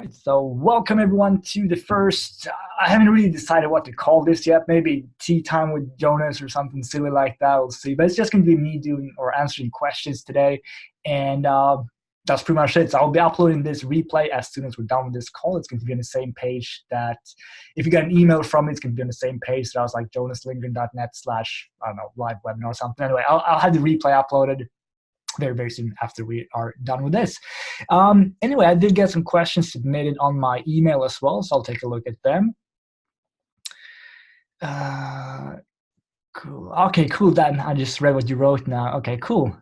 So welcome everyone to the first, I haven't really decided what to call this yet. Maybe tea time with Jonas or something silly like that. We'll see. But it's just going to be me doing or answering questions today. And that's pretty much it. So I'll be uploading this replay as soon as we're done with this call. It's going to be on the same page that if you get an email from me, it's going to be on the same page. So I was like jonaslindgren.net/ I don't know, live webinar or something. Anyway, I'll have the replay uploaded very, very soon after we are done with this. Anyway, I did get some questions submitted on my email as well, so I'll take a look at them. Cool. Okay, cool, Dan. I just read what you wrote now. Okay, cool.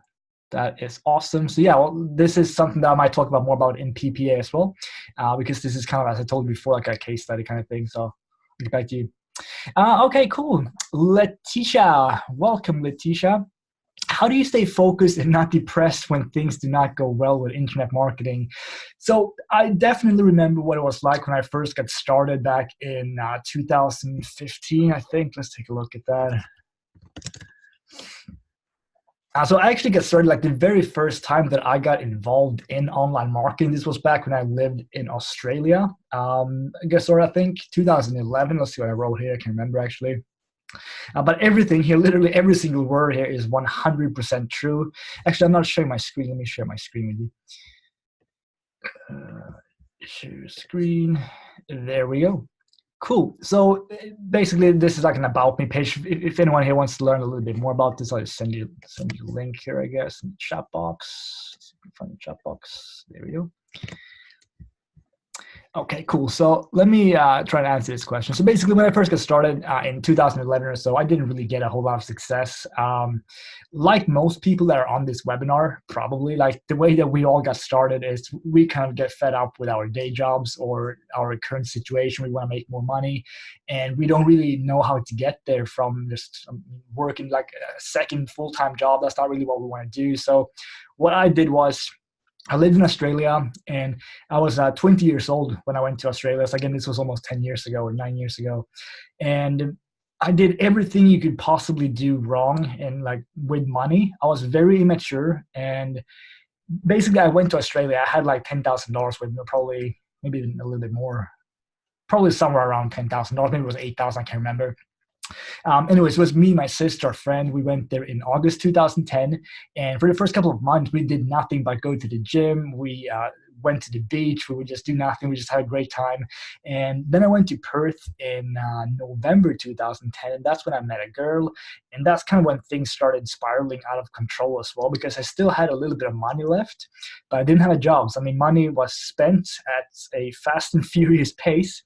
That is awesome. So yeah, well, this is something that I might talk about more about in PPA as well, because this is kind of, as I told you before, like a case study kind of thing. So I'll get back to you. Okay, cool. Letitia. Welcome, Letitia. How do you stay focused and not depressed when things do not go well with internet marketing? So I definitely remember what it was like when I first got started back in 2015, I think. Let's take a look at that. So I actually got started like the very first time that I got involved in online marketing. This was back when I lived in Australia. I guess, or I think 2011. Let's see what I wrote here. I can't remember actually. But everything here, literally every single word here is 100% true. Actually, I'm not showing my screen. Let me share my screen with you. Share screen. There we go. Cool. So basically, this is like an about me page. If anyone here wants to learn a little bit more about this, I'll just send you a link here, I guess, in the chat box. Find the chat box. There we go. Okay, cool. So let me try to answer this question. So basically, when I first got started in 2011 or so, I didn't really get a whole lot of success. Like most people that are on this webinar, probably, like the way that we all got started is we kind of get fed up with our day jobs or our current situation. We want to make more money, and we don't really know how to get there from just working like a second full-time job. That's not really what we want to do. So what I did was, I lived in Australia, and I was 20 years old when I went to Australia. So again, this was almost 10 years ago or 9 years ago. And I did everything you could possibly do wrong and like with money. I was very immature. And basically I went to Australia. I had like $10,000 with me, probably maybe even a little bit more, probably somewhere around $10,000. Maybe it was 8,000, I can't remember. Anyways, it was me, my sister, a friend. We went there in August 2010. And for the first couple of months, we did nothing but go to the gym. We went to the beach. We would just do nothing. We just had a great time. And then I went to Perth in November 2010. And that's when I met a girl. And that's kind of when things started spiraling out of control as well, because I still had a little bit of money left, but I didn't have a job. So, I mean, money was spent at a fast and furious pace.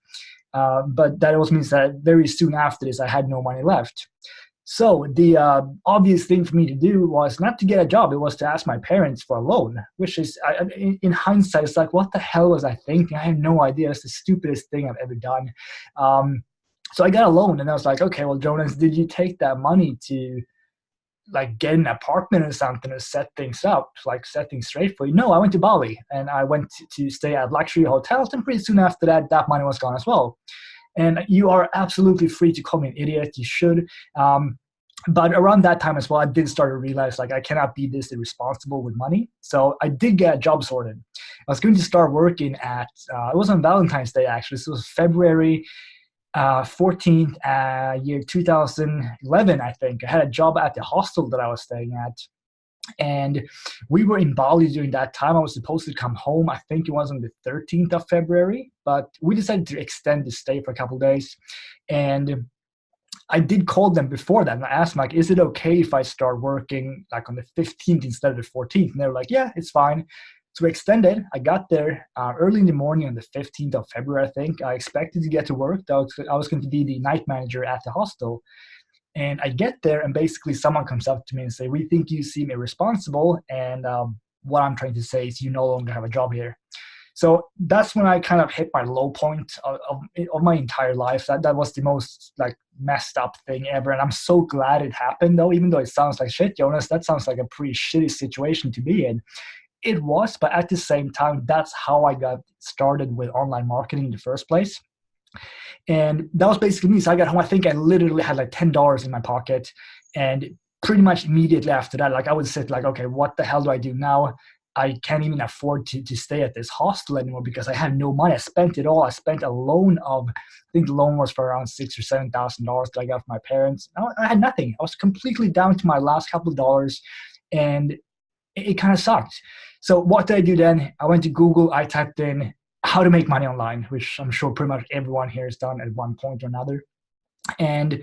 But that also means that very soon after this, I had no money left. So the obvious thing for me to do was not to get a job. It was to ask my parents for a loan, which is, in hindsight, it's like, what the hell was I thinking? I have no idea. It's the stupidest thing I've ever done. So I got a loan, and I was like, okay, well, Jonas, did you take that money to like get an apartment or something to set things up, like set things straight for you? No, I went to Bali and I went to stay at luxury hotels, and pretty soon after that, that money was gone as well. And you are absolutely free to call me an idiot. You should. But around that time as well, I did start to realize like I cannot be this irresponsible with money. So I did get a job sorted. I was going to start working at, it was on Valentine's Day actually. So it was February 14th, year 2011, I think. I had a job at the hostel that I was staying at. And we were in Bali during that time. I was supposed to come home. I think it was on the 13th of February, but we decided to extend the stay for a couple of days. And I did call them before that, and I asked them, like, is it okay if I start working like on the 15th instead of the 14th? And they were like, yeah, it's fine. So we extended. I got there early in the morning on the 15th of February, I think. I expected to get to work. I was going to be the night manager at the hostel. And I get there, and basically someone comes up to me and say, we think you seem irresponsible, and what I'm trying to say is you no longer have a job here. So that's when I kind of hit my low point of my entire life. That was the most like messed up thing ever. And I'm so glad it happened, though, even though it sounds like shit, Jonas, that sounds like a pretty shitty situation to be in. It was, but at the same time, that's how I got started with online marketing in the first place. And that was basically me. So I got home, I think I literally had like $10 in my pocket. And pretty much immediately after that, like I would sit like, okay, what the hell do I do now? I can't even afford to stay at this hostel anymore because I have no money. I spent it all. I spent a loan of, I think the loan was for around $6,000 or $7,000 that I got from my parents. I had nothing. I was completely down to my last couple of dollars, and it kind of sucked. So what did I do then? I went to Google. I typed in how to make money online, which I'm sure pretty much everyone here has done at one point or another. And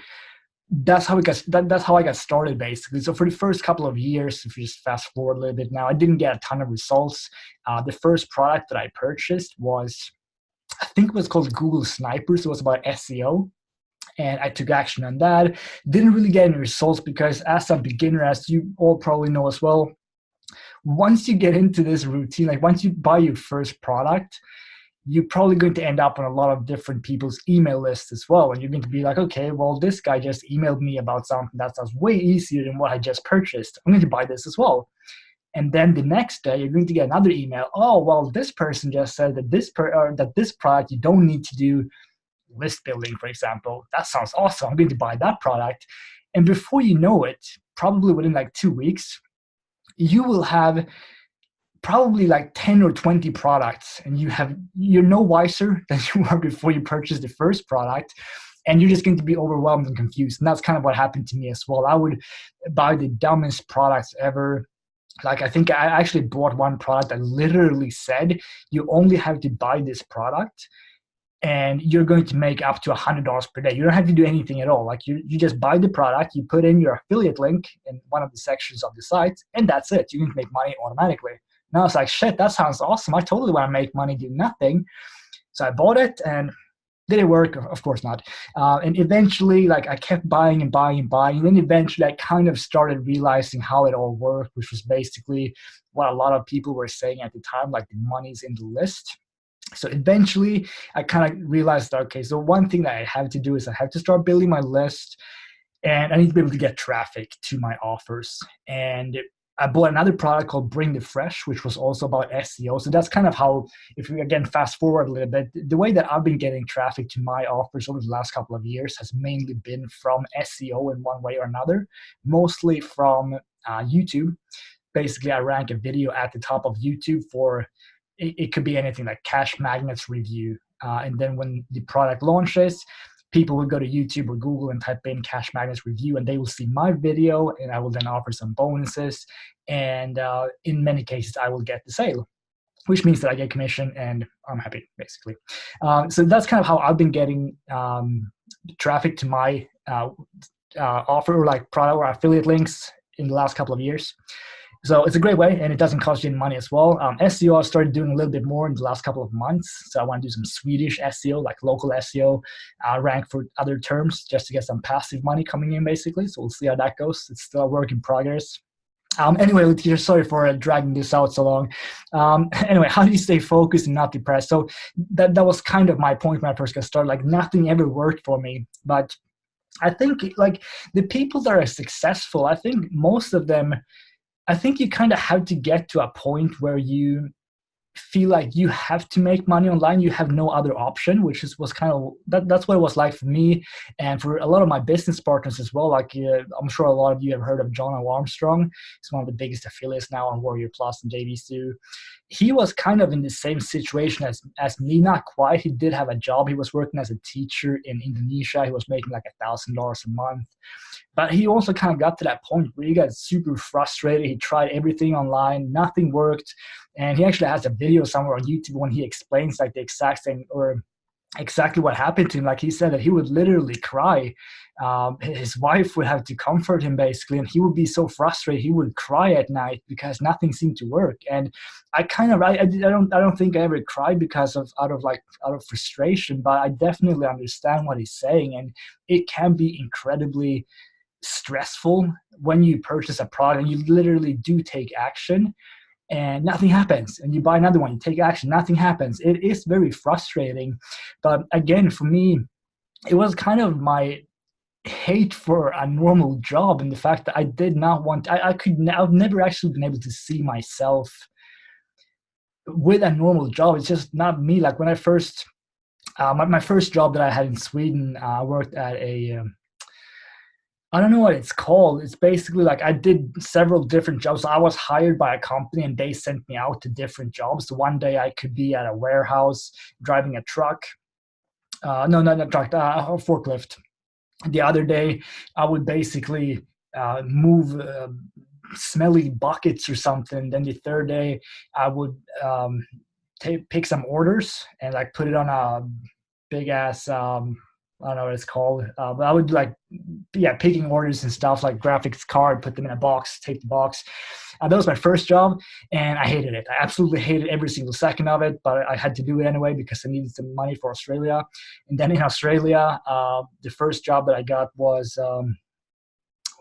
that's how that's how I got started basically. So for the first couple of years, if you just fast forward a little bit now, I didn't get a ton of results. The first product that I purchased was, I think it was called Google Sniper. So it was about SEO. And I took action on that. Didn't really get any results because as a beginner, as you all probably know as well, once you get into this routine, like once you buy your first product, you're probably going to end up on a lot of different people's email lists as well. And you're going to be like, okay, well, this guy just emailed me about something that sounds way easier than what I just purchased. I'm going to buy this as well. And then the next day, you're going to get another email. Oh, well, this person just said that this product, you don't need to do list building, for example. That sounds awesome. I'm going to buy that product. And before you know it, probably within like 2 weeks, you will have probably like 10 or 20 products, and you're no wiser than you were before you purchased the first product, and you're just going to be overwhelmed and confused. And that's kind of what happened to me as well. I would buy the dumbest products ever. Like I think I actually bought one product that literally said you only have to buy this product and you're going to make up to $100 per day. You don't have to do anything at all. Like you just buy the product, you put in your affiliate link in one of the sections of the site, and that's it. You're going to make money automatically. Now it's like, shit, that sounds awesome. I totally want to make money doing nothing. So I bought it, and did it work? Of course not. And eventually, like I kept buying and buying and buying. And then eventually I kind of started realizing how it all worked, which was basically what a lot of people were saying at the time, like the money's in the list. So eventually I kind of realized, okay, so one thing that I have to do is I have to start building my list, and I need to be able to get traffic to my offers. And I bought another product called Bring the Fresh, which was also about SEO. So that's kind of how, if we again fast forward a little bit, the way that I've been getting traffic to my offers over the last couple of years has mainly been from SEO in one way or another, mostly from YouTube. Basically, I rank a video at the top of YouTube for, it could be anything like Cash Magnets review. And then when the product launches, people will go to YouTube or Google and type in Cash Magnets review, and they will see my video, and I will then offer some bonuses. And in many cases, I will get the sale, which means that I get commission and I'm happy, basically. So that's kind of how I've been getting traffic to my offer, or like product or affiliate links in the last couple of years. So it's a great way, and it doesn't cost you any money as well. SEO I started doing a little bit more in the last couple of months. So I want to do some Swedish SEO, like local SEO, rank for other terms, just to get some passive money coming in, basically. So we'll see how that goes. It's still a work in progress. Anyway, Letitia, sorry for dragging this out so long. Anyway, how do you stay focused and not depressed? So that was kind of my point when I first got started. Like nothing ever worked for me, but I think like the people that are successful, I think most of them, I think you kind of have to get to a point where you feel like you have to make money online. You have no other option, which was kind of, that's what it was like for me. And for a lot of my business partners as well. Like I'm sure a lot of you have heard of John O. Armstrong. He's one of the biggest affiliates now on Warrior Plus and JVZoo. He was kind of in the same situation as me, not quite. He did have a job. He was working as a teacher in Indonesia. He was making like $1,000 a month. But he also kind of got to that point where he got super frustrated. He tried everything online, nothing worked. And he actually has a video somewhere on YouTube when he explains like the exact same, or exactly what happened to him. Like he said that he would literally cry. His wife would have to comfort him basically, and he would be so frustrated he would cry at night because nothing seemed to work. And I kind of I don't think I ever cried because of out of frustration, but I definitely understand what he's saying, and it can be incredibly stressful when you purchase a product and you literally do take action and nothing happens, and you buy another one, you take action, nothing happens. It is very frustrating. But again, for me, it was kind of my hate for a normal job, and the fact that I did not want, I've never actually been able to see myself with a normal job. It's just not me. Like when I first, my first job that I had in Sweden, I worked at I don't know what it's called. It's basically like I did several different jobs. I was hired by a company and they sent me out to different jobs. So one day I could be at a warehouse driving a truck. No, not a truck, a forklift. The other day I would basically move smelly buckets or something. Then the third day I would pick some orders and like put it on a big ass I don't know what it's called, but I would do like, yeah, picking orders and stuff like graphics card, put them in a box, tape the box. That was my first job, and I hated it. I absolutely hated every single second of it, but I had to do it anyway because I needed some money for Australia. And then in Australia, the first job that I got was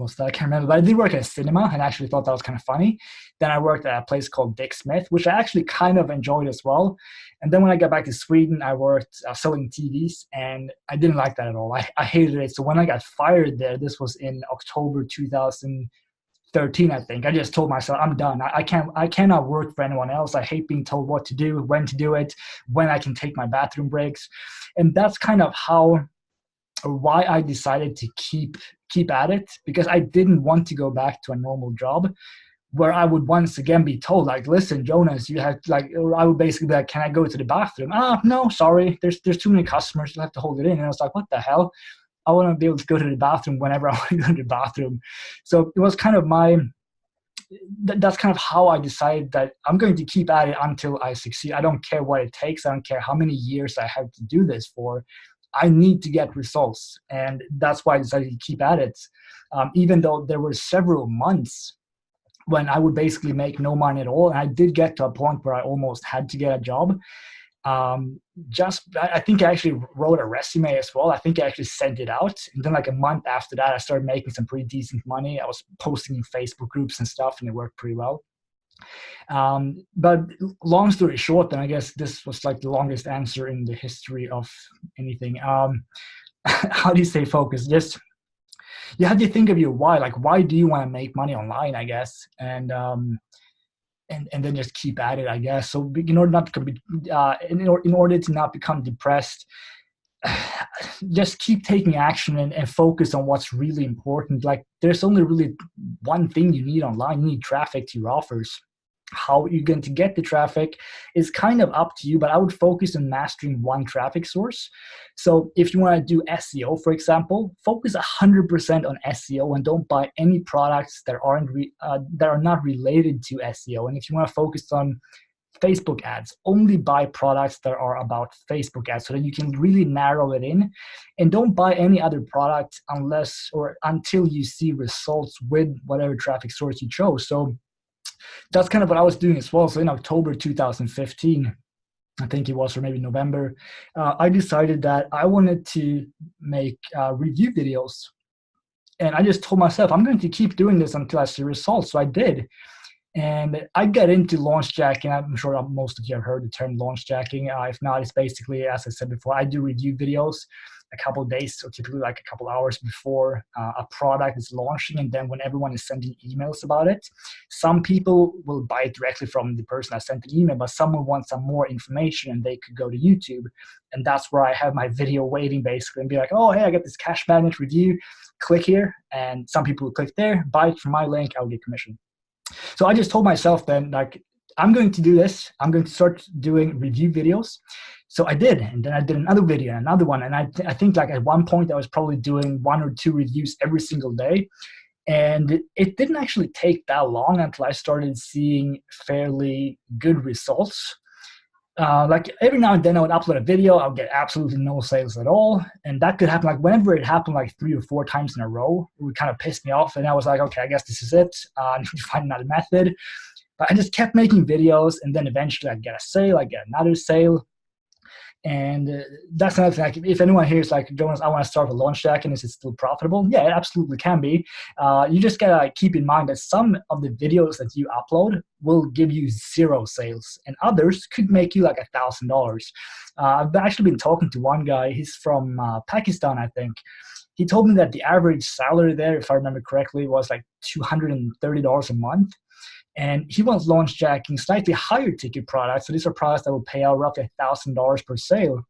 was that I can't remember, but I did work at a cinema and actually thought that was kind of funny. Then I worked at a place called Dick Smith, which I actually kind of enjoyed as well. And then when I got back to Sweden, I worked selling TVs, and I didn't like that at all. I hated it. So when I got fired there, this was in October 2013, I think. I just told myself, I'm done. I cannot work for anyone else. I hate being told what to do, when to do it, when I can take my bathroom breaks. And that's kind of how or why I decided to keep at it, because I didn't want to go back to a normal job where I would once again be told, like, listen, Jonas, you have like, or I would basically be like, can I go to the bathroom? No, sorry, there's too many customers, you'll have to hold it in. And I was like, what the hell? I want to be able to go to the bathroom whenever I want to go to the bathroom. So it was kind of that's kind of how I decided that I'm going to keep at it until I succeed. I don't care what it takes. I don't care how many years I have to do this for. I need to get results. And that's why I decided to keep at it. Even though there were several months when I would basically make no money at all. And I did get to a point where I almost had to get a job. I think I actually wrote a resume as well. I think I actually sent it out. And then like a month after that, I started making some pretty decent money. I was posting in Facebook groups and stuff, and it worked pretty well. But long story short, then I guess this was like the longest answer in the history of anything. How do you stay focused? Just you have to think of your why. Like, why do you want to make money online? I guess, and then just keep at it. I guess. So in order not to be, in order to not become depressed, just keep taking action and focus on what's really important. Like, there's only really one thing you need online. You need traffic to your offers. How you're going to get the traffic is kind of up to you, but I would focus on mastering one traffic source. So if you want to do SEO, for example, focus 100% on SEO and don't buy any products that are not related to SEO. And if you want to focus on Facebook ads, only buy products that are about Facebook ads so that you can really narrow it in, and don't buy any other product until you see results with whatever traffic source you chose. So that's kind of what I was doing as well. So in October 2015, I think it was, or maybe November, I decided that I wanted to make review videos. And I just told myself, I'm going to keep doing this until I see results. So I did. And I got into launch jacking. I'm sure most of you have heard the term launch jacking. If not, it's basically, as I said before, I do review videos a couple of days, or typically like a couple of hours before a product is launching. And then when everyone is sending emails about it, some people will buy it directly from the person that sent the email, but some will want some more information and they could go to YouTube. And that's where I have my video waiting basically and be like, oh, hey, I got this cash magnet review, click here. And some people will click there, buy it from my link, I'll get commission. So I just told myself then, like, I'm going to do this. I'm going to start doing review videos. So I did. And then I did another video, another one. And I think like at one point I was probably doing 1 or 2 reviews every single day. And it didn't actually take that long until I started seeing fairly good results. Like every now and then I would upload a video, I'll get absolutely no sales at all. And that could happen like whenever it happened like 3 or 4 times in a row, it would kind of piss me off. And I was like, okay, I guess this is it. I need to find another method. But I just kept making videos, and then eventually I'd get a sale, I'd get another sale. And that's another thing. Like, if anyone here is like, Jonas, I want to start a launch jacking, is it still profitable? Yeah, it absolutely can be. You just gotta keep in mind that some of the videos that you upload will give you 0 sales, and others could make you like $1,000. I've actually been talking to one guy. He's from Pakistan, I think. He told me that the average salary there, if I remember correctly, was like $230 a month. And he was launch jacking slightly higher ticket products. So these are products that will pay out roughly $1,000 per sale.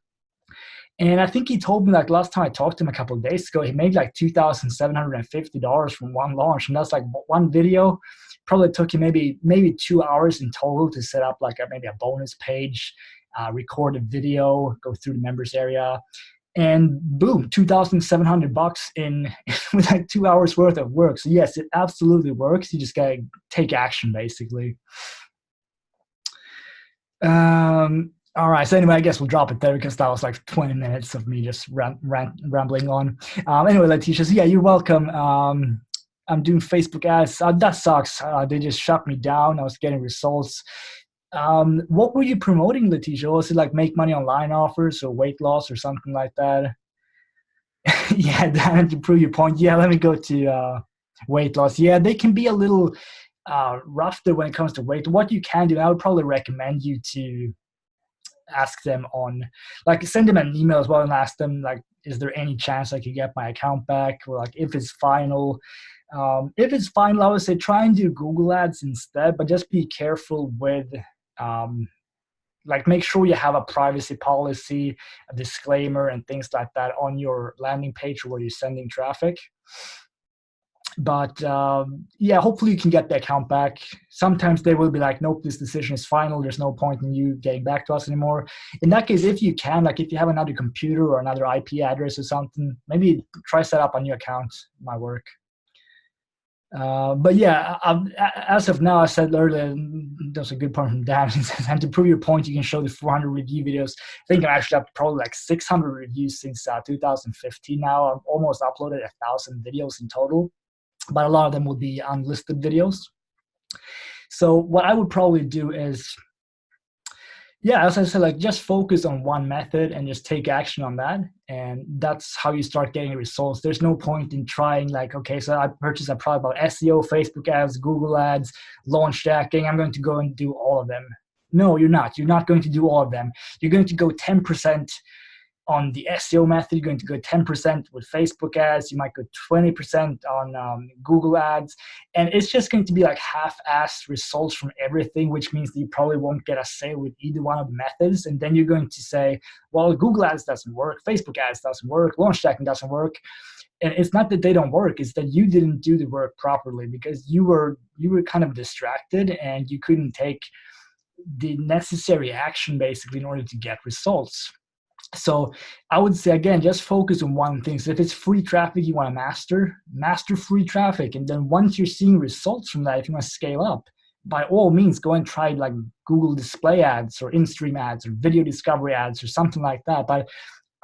And I think he told me, like, last time I talked to him a couple of days ago, he made like $2,750 from one launch, and that's like one video. Probably took him maybe 2 hours in total to set up like maybe a bonus page, record a video, go through the members area, and boom, $2,700 in with like 2 hours worth of work. So yes, it absolutely works. You just gotta take action, basically. All right. So anyway, I guess we'll drop it there because that was like 20 minutes of me just rambling on. Anyway, Letitia, so yeah, you're welcome. I'm doing Facebook ads. That sucks. They just shut me down. I was getting results. What were you promoting, Letitia? Was it like make money online offers or weight loss or something like that? Yeah, Dan, to prove your point. Yeah, let me go to weight loss. Yeah, they can be a little rough there when it comes to weight. What you can do, I would probably recommend you to ask them on, like, send them an email as well and ask them, like, is there any chance I could get my account back? Or like, if it's final, I would say try and do Google ads instead, but just be careful with, like, make sure you have a privacy policy, a disclaimer and things like that on your landing page where you're sending traffic. But yeah, hopefully you can get the account back. Sometimes they will be like, nope, this decision is final. There's no point in you getting back to us anymore. In that case, if you can, like if you have another computer or another IP address or something, maybe try set up a new account. It might work. But yeah, as of now, I said earlier, that's a good point from Dan. He says, and to prove your point, you can show the 400 review videos. I think I actually have probably like 600 reviews since 2015 now. I've almost uploaded 1,000 videos in total, but a lot of them will be unlisted videos. So what I would probably do is, yeah, as I said, like just focus on one method and just take action on that. And that's how you start getting results. There's no point in trying like, okay, so I purchased a product about SEO, Facebook ads, Google ads, launch jacking. I'm going to go and do all of them. No, you're not. You're not going to do all of them. You're going to go 10% on the SEO method. You're going to go 10% with Facebook ads. You might go 20% on Google ads. And it's just going to be like half-assed results from everything, which means that you probably won't get a sale with either one of the methods. And then you're going to say, well, Google ads doesn't work, Facebook ads doesn't work, launch tracking doesn't work. And it's not that they don't work, it's that you didn't do the work properly because you were kind of distracted and you couldn't take the necessary action basically in order to get results. So I would say, again, just focus on one thing. So if it's free traffic you want to master free traffic. And then once you're seeing results from that, if you want to scale up, by all means, go and try like Google display ads or in-stream ads or video discovery ads or something like that. But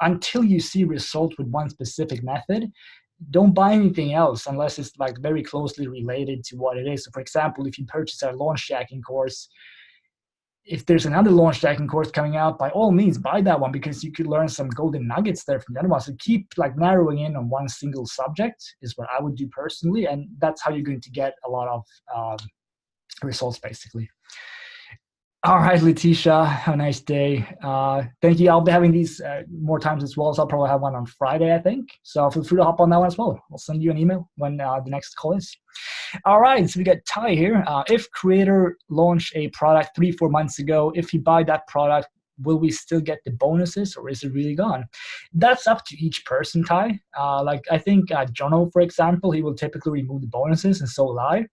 until you see results with one specific method, don't buy anything else unless it's like very closely related to what it is. So for example, if you purchase a launch jacking course, if there's another launch jacking course coming out, by all means, buy that one because you could learn some golden nuggets there from the other one. So keep like narrowing in on one single subject is what I would do personally. And that's how you're going to get a lot of results basically. All right, Letitia, have a nice day. Thank you. I'll be having these more times as well. So I'll probably have one on Friday, I think. So feel free to hop on that one as well. I'll send you an email when the next call is. All right, so we got Ty here. If creator launched a product 3-4 months ago, if you buy that product, will we still get the bonuses or is it really gone? That's up to each person, Ty. Like I think Jono, for example, he will typically remove the bonuses and so will I.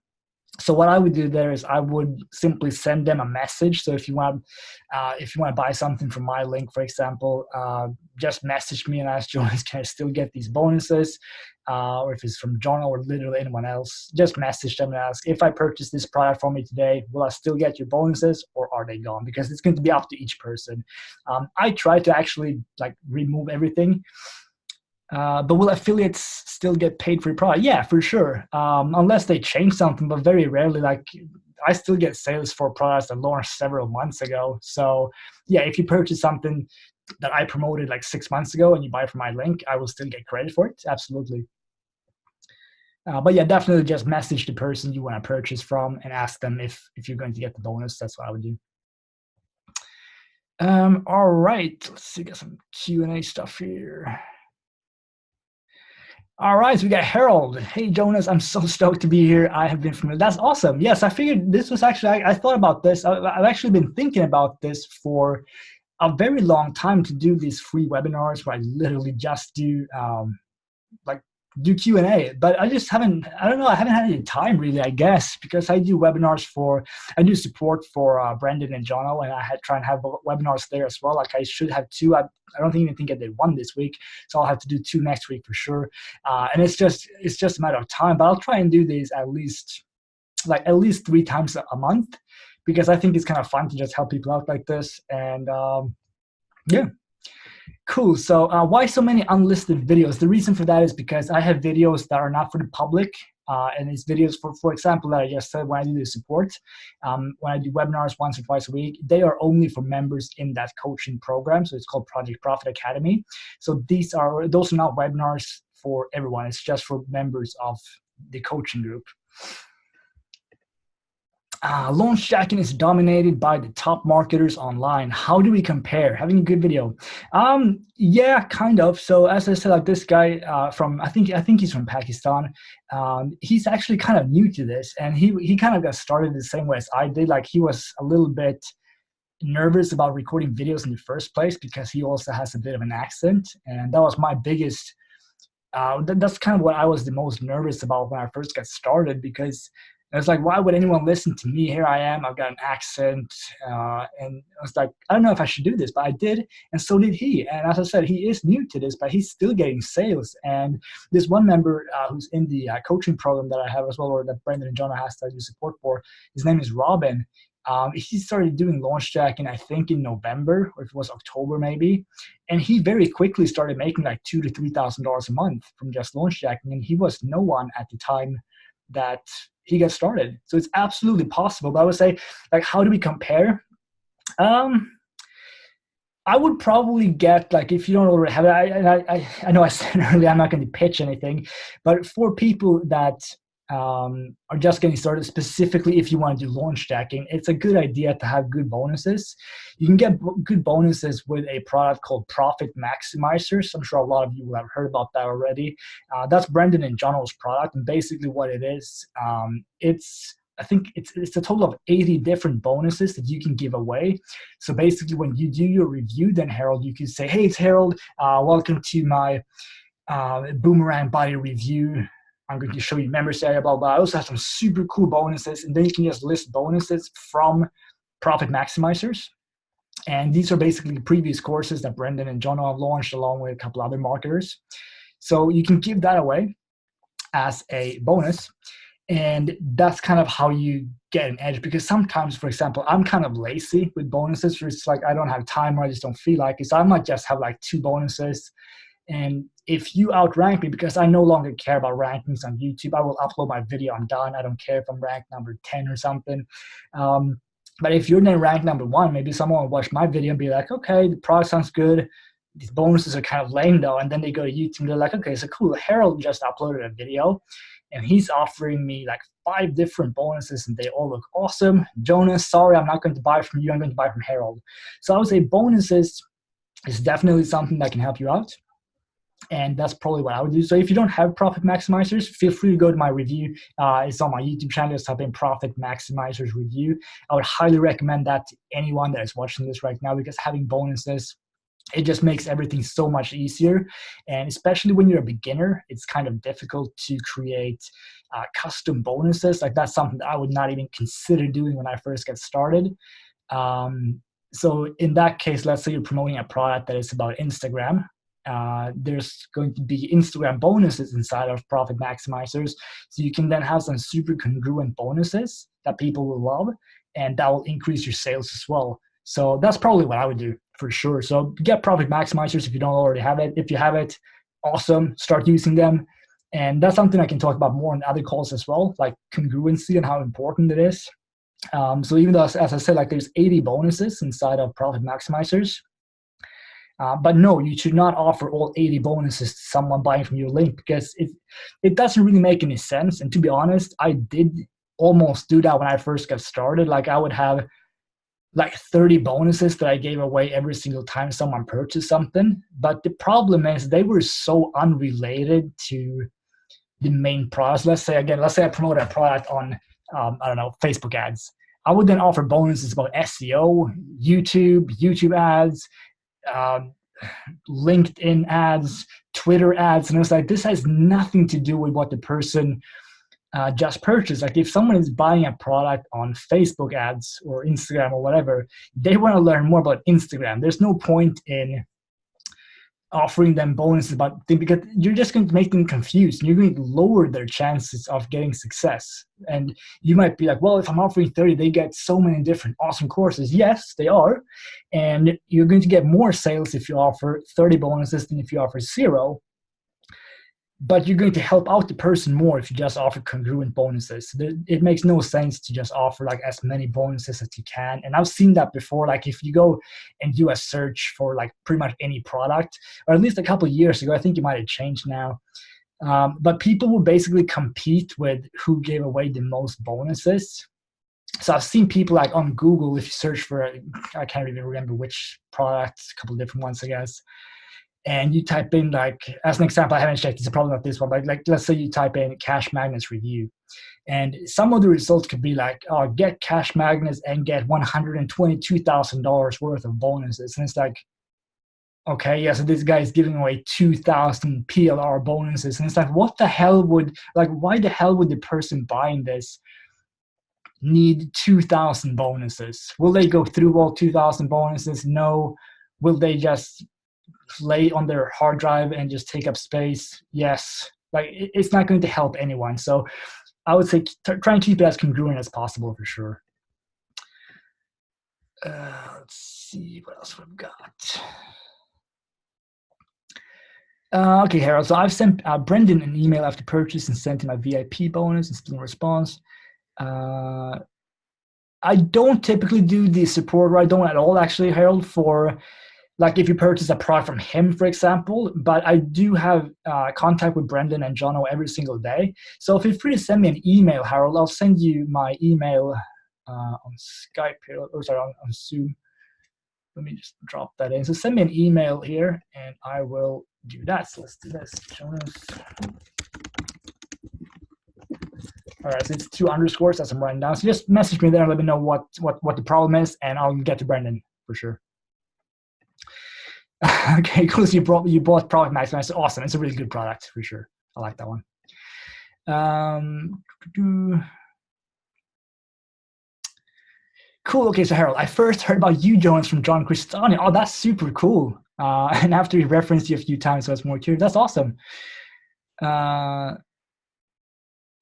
So what I would do there is I would simply send them a message. So if you want to buy something from my link, for example, just message me and ask Jonas, can I still get these bonuses? Or if it's from John or literally anyone else, just message them and ask, if I purchase this product from you today, will I still get your bonuses or are they gone? Because it's going to be up to each person. I try to actually like remove everything. But will affiliates still get paid for your product? Yeah, for sure. Unless they change something, but very rarely. Like I still get sales for products that launched several months ago. So yeah, if you purchase something that I promoted like 6 months ago and you buy from my link, I will still get credit for it. Absolutely. But yeah, definitely just message the person you want to purchase from and ask them if you're going to get the bonus. That's what I would do. All right, let's see, got some Q&A stuff here. All right, so we got Harold. Hey, Jonas, I'm so stoked to be here. I have been familiar. That's awesome. Yes, I figured this was actually, I thought about this. I've actually been thinking about this for a very long time to do these free webinars where I literally just do like do Q&A, but I just haven't, I don't know, I haven't had any time really, I guess, because I do webinars I do support for Brendan and Jono, and I had try and have webinars there as well. Like I should have two. I don't even think I did one this week, so I'll have to do two next week for sure. And it's just a matter of time, but I'll try and do these at least 3 times a month, because I think it's kind of fun to just help people out like this. And yeah. Cool. So why so many unlisted videos? The reason for that is because I have videos that are not for the public. And it's videos, for example, that I just said when I do the support, when I do webinars once or twice a week, they are only for members in that coaching program. So it's called Project Profit Academy. So those are not webinars for everyone. It's just for members of the coaching group. Launchjacking is dominated by the top marketers online. How do we compare? Having a good video. Yeah, kind of. So as I said, like this guy from, I think he's from Pakistan. He's actually kind of new to this, and he kind of got started the same way as I did. Like he was a little bit nervous about recording videos in the first place because he also has a bit of an accent, and that was my biggest, that's kind of what I was the most nervous about when I first got started, because I was like, why would anyone listen to me? Here I am, I've got an accent. And I was like, I don't know if I should do this, but I did. And so did he. And as I said, he is new to this, but he's still getting sales. And this one member who's in the coaching program that I have as well, or that Brendan and Jonah has to do support for, his name is Robin. He started doing Launchjacking, I think in November, or if it was October maybe. And he very quickly started making like $2,000 to $3,000 a month from just Launchjacking. And he was no one at the time that he got started. So it's absolutely possible. But I would say, like, how do we compare? I would probably get, like, if you don't already have it, I know I said earlier I'm not going to pitch anything, but for people that are just getting started, specifically if you want to do Launchjacking, it's a good idea to have good bonuses. You can get good bonuses with a product called Profit Maximizers. I'm sure a lot of you will have heard about that already. That's Brendan and Jono's product, and basically what it is, I think it's a total of 80 different bonuses that you can give away. So basically when you do your review, then Harold, you can say, hey, it's Harold, welcome to my Boomerang Body Review. I'm going to show you members area, blah, blah. I also have some super cool bonuses, and then you can just list bonuses from Profit Maximizers. And these are basically previous courses that Brendan and Jono have launched along with a couple other marketers. So you can give that away as a bonus. And that's kind of how you get an edge, because sometimes, for example, I'm kind of lazy with bonuses. It's like I don't have time, or I just don't feel like it. So I might just have like 2 bonuses. And if you outrank me, because I no longer care about rankings on YouTube, I will upload my video, I'm done. I don't care if I'm ranked number 10 or something. But if you're then ranked number 1, maybe someone will watch my video and be like, okay, the product sounds good. These bonuses are kind of lame though. And then they go to YouTube and they're like, okay, so cool. Harold just uploaded a video and he's offering me like 5 different bonuses and they all look awesome. Jonas, sorry, I'm not going to buy from you. I'm going to buy from Harold. So I would say bonuses is definitely something that can help you out. And that's probably what I would do. So if you don't have Profit Maximizers, feel free to go to my review. It's on my YouTube channel. Just type in Profit Maximizers review. I would highly recommend that to anyone that is watching this right now, because having bonuses, it just makes everything so much easier. And especially when you're a beginner, it's kind of difficult to create custom bonuses. Like that's something that I would not even consider doing when I first get started. So in that case, let's say you're promoting a product that is about Instagram. There's going to be Instagram bonuses inside of Profit Maximizers. So you can then have some super congruent bonuses that people will love, and that will increase your sales as well. So that's probably what I would do for sure. So get Profit Maximizers if you don't already have it. If you have it, awesome, start using them. And that's something I can talk about more on other calls as well, like congruency and how important it is. So even though, as I said, like there's 80 bonuses inside of Profit Maximizers, but no, you should not offer all 80 bonuses to someone buying from your link, because it doesn't really make any sense. And to be honest, I did almost do that when I first got started. Like I would have like 30 bonuses that I gave away every single time someone purchased something. But the problem is they were so unrelated to the main product. Let's say I promoted a product on, I don't know, Facebook ads. I would then offer bonuses about SEO, YouTube ads, um, LinkedIn ads, Twitter ads, and it's like this has nothing to do with what the person just purchased. Like if someone is buying a product on Facebook ads or Instagram or whatever, they want to learn more about Instagram. There's no point in offering them bonuses about things because you're just going to make them confused. You're going to lower their chances of getting success. And you might be like, well, if I'm offering 30, they get so many different awesome courses. Yes, they are. And you're going to get more sales if you offer 30 bonuses than if you offer 0. But you're going to help out the person more if you just offer congruent bonuses. It makes no sense to just offer like as many bonuses as you can. And I've seen that before. Like if you go and do a search for like pretty much any product, or at least a couple of years ago, I think it might have changed now. But people will basically compete with who gave away the most bonuses. So I've seen people like on Google, if you search for, I can't even remember which product, a couple of different ones, I guess. And you type in, like, as an example, I haven't checked, it's probably not this one, but like, let's say you type in Cash Magnets review. And some of the results could be like, oh, get Cash Magnets and get $122,000 worth of bonuses. And it's like, okay, yeah, so this guy is giving away 2,000 PLR bonuses. And it's like, why the hell would the person buying this need 2,000 bonuses? Will they go through all 2,000 bonuses? No. Will they just lay on their hard drive and just take up space? Yes. Like it's not going to help anyone. So I would say try and keep it as congruent as possible for sure. Let's see what else we've got. Okay, Harold. So I've sent Brendan an email after purchase and sent him a VIP bonus and still no response. I don't typically do the support, or I don't at all actually, Harold, for like if you purchase a product from him, for example, but I do have contact with Brendan and Jono every single day. So feel free to send me an email, Harold. I'll send you my email on Skype here, or sorry, on Zoom. Let me just drop that in. So send me an email here and I will do that. So let's do this. Jonas. All right, so it's 2 underscores as I'm writing down. So just message me there and let me know what the problem is, and I'll get to Brendan for sure. Okay, cool. So you bought Product Maximizer. Awesome. It's a really good product for sure. I like that one. Cool. Okay, so Harold, I first heard about you, Jonas, from John Cristani. Oh, that's super cool. And after he referenced you a few times, so I was more curious. That's awesome.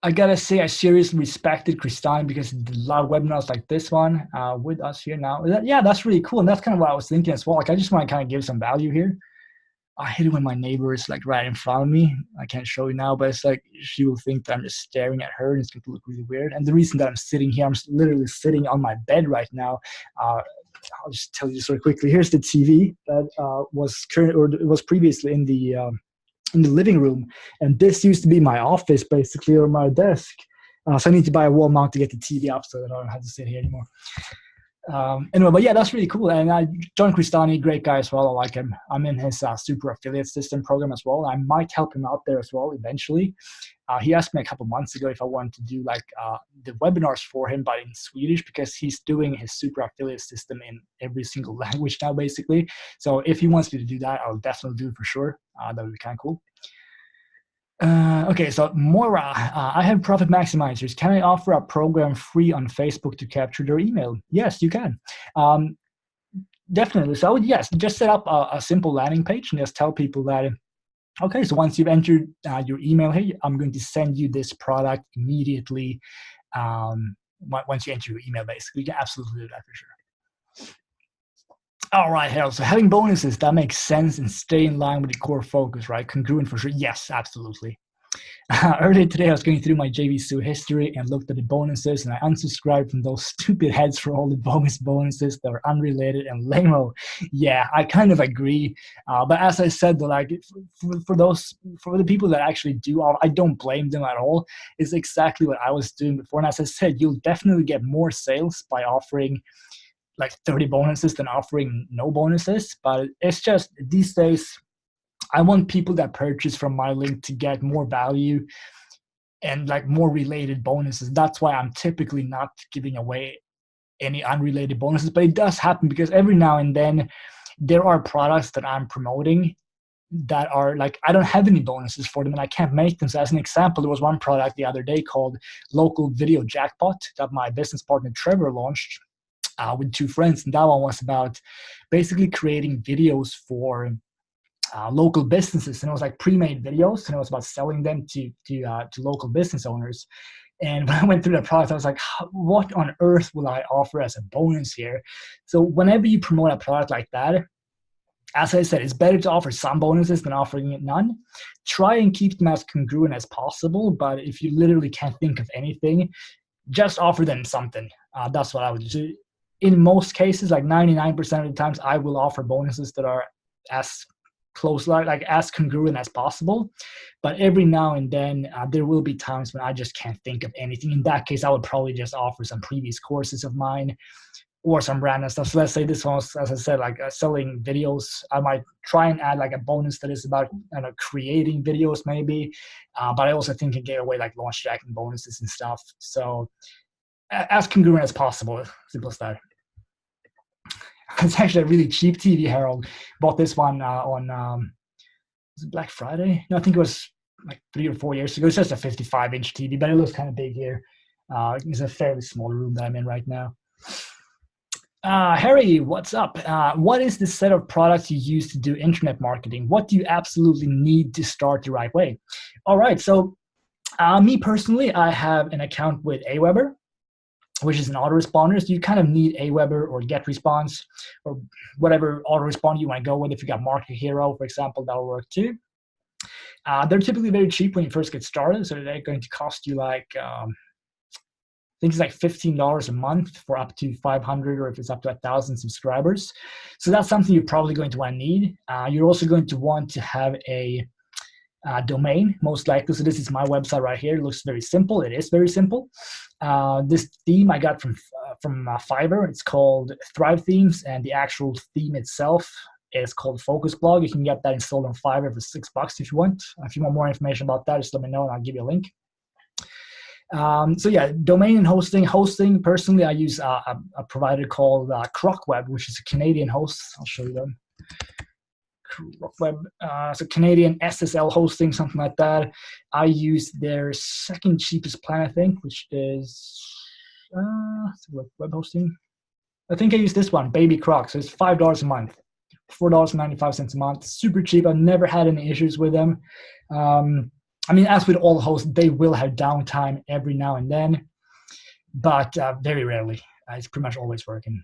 I gotta say, I seriously respected Cristani because he did a lot of webinars like this one with us here now. Yeah, that's really cool. And that's kind of what I was thinking as well. Like, I just want to kind of give some value here. I hate it when my neighbor is like right in front of me. I can't show you now, but it's like she will think that I'm just staring at her and it's going to look really weird. And the reason that I'm sitting here, I'm literally sitting on my bed right now. I'll just tell you sort of quickly. Here's the TV that was previously in the living room, and this used to be my office basically, or my desk. So I need to buy a wall mount to get the TV up so that I don't have to sit here anymore. Anyway, but yeah, that's really cool. And John Cristani, great guy as well. I like him. I'm in his super affiliate system program as well. I might help him out there as well eventually. He asked me a couple months ago if I wanted to do like the webinars for him, but in Swedish, because he's doing his super affiliate system in every single language now, basically. So if he wants me to do that, I'll definitely do it for sure. That would be kind of cool. Okay, so Moira, I have Profit Maximizers. Can I offer a program free on Facebook to capture their email? Yes, you can. Definitely. So I would, yes, just set up a simple landing page and just tell people that, okay, so once you've entered your email here, I'm going to send you this product immediately. Once you enter your email, basically, you can absolutely do that for sure. All right, Harold. So having bonuses, that makes sense and stay in line with the core focus, right? Congruent for sure. Yes, absolutely. Earlier today, I was going through my JVZoo history and looked at the bonuses, and I unsubscribed from those stupid heads for all the bonuses that were unrelated and lame-o. Yeah, I kind of agree. But as I said, though, like for the people that actually do, I don't blame them at all. It's exactly what I was doing before. And as I said, you'll definitely get more sales by offering like 30 bonuses than offering no bonuses. But it's just these days, I want people that purchase from my link to get more value and like more related bonuses. That's why I'm typically not giving away any unrelated bonuses, but it does happen because every now and then there are products that I'm promoting that are like, I don't have any bonuses for them and I can't make them. So as an example, there was one product the other day called Local Video Jackpot that my business partner Trevor launched with 2 friends. And that one was about basically creating videos for local businesses. And it was like pre-made videos, and it was about selling them to local business owners. And when I went through that product, I was like, what on earth will I offer as a bonus here? So whenever you promote a product like that, as I said, it's better to offer some bonuses than offering it none. Try and keep them as congruent as possible, but if you literally can't think of anything, just offer them something. That's what I would do. In most cases, like 99% of the times, I will offer bonuses that are as close, like as congruent as possible. But every now and then, there will be times when I just can't think of anything. In that case, I would probably just offer some previous courses of mine or some random stuff. So let's say this one was, as I said, like selling videos. I might try and add like a bonus that is about creating videos maybe. But I also think I can get away like launch jacking bonuses and stuff. So as congruent as possible, simple as that. It's actually a really cheap TV, Harold. Bought this one on was it Black Friday? No, I think it was like 3 or 4 years ago. It's just a 55-inch TV, but it looks kind of big here. It's a fairly small room that I'm in right now. Harry, what's up? What is the set of products you use to do internet marketing? What do you absolutely need to start the right way? All right, so me personally, I have an account with Aweber, which is an autoresponder. So you kind of need Aweber or GetResponse or whatever autoresponder you want to go with. If you got Market Hero, for example, that'll work too. They're typically very cheap when you first get started. So they're going to cost you like, I think it's like $15 a month for up to 500, or if it's up to 1,000 subscribers. So that's something you're probably going to want to need. You're also going to want to have a domain, most likely. So this is my website right here. It looks very simple. It is very simple. This theme I got from Fiverr. It's called Thrive Themes, and the actual theme itself is called Focus Blog. You can get that installed on Fiverr for $6 if you want. If you want more information about that, just let me know and I'll give you a link. So yeah, domain and hosting. Hosting, personally, I use a provider called CrocWeb, which is a Canadian host. I'll show you them. CrocWeb, so Canadian SSL hosting, something like that. I use their second cheapest plan, I think, which is web hosting. I think I use this one, Baby Croc. So it's $5 a month, $4.95 a month. Super cheap. I've never had any issues with them. I mean, as with all hosts, they will have downtime every now and then, but very rarely. It's pretty much always working.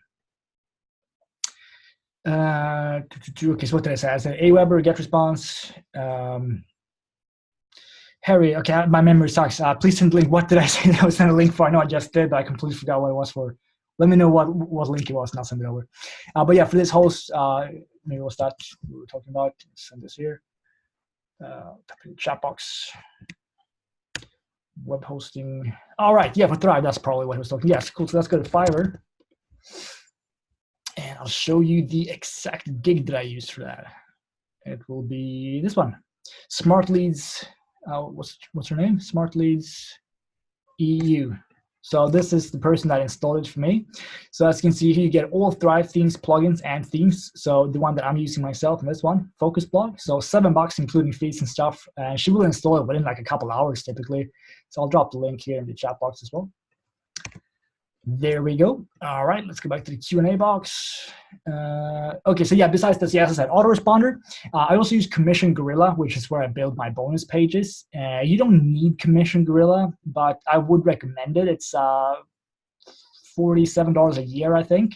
Okay, so what did I say? I said Aweber, GetResponse. Harry, okay, my memory sucks. Please send a link. What did I say that I was sending a link for? I know I just did, but I completely forgot what it was for. Let me know what link it was, and I'll send it over. But yeah, for this host, maybe what's that we were talking about? Send this here. Chat box. Web hosting. All right, yeah, for Thrive, that's probably what he was talking. Yes, cool. So let's go to Fiverr. And I'll show you the exact gig that I used for that. It will be this one. Smart Leads. What's her name? Smart Leads EU. So this is the person that installed it for me. So as you can see here, you get all Thrive Themes plugins and themes. So the one that I'm using myself, and this one, Focus Blog. So $7 including fees and stuff. And she will install it within like a couple hours typically. So I'll drop the link here in the chat box as well. There we go. All right, let's go back to the Q&A box. Okay, so yeah, besides this, yes, I said autoresponder. I also use Commission Gorilla, which is where I build my bonus pages. You don't need Commission Gorilla, but I would recommend it. It's $47 a year, I think.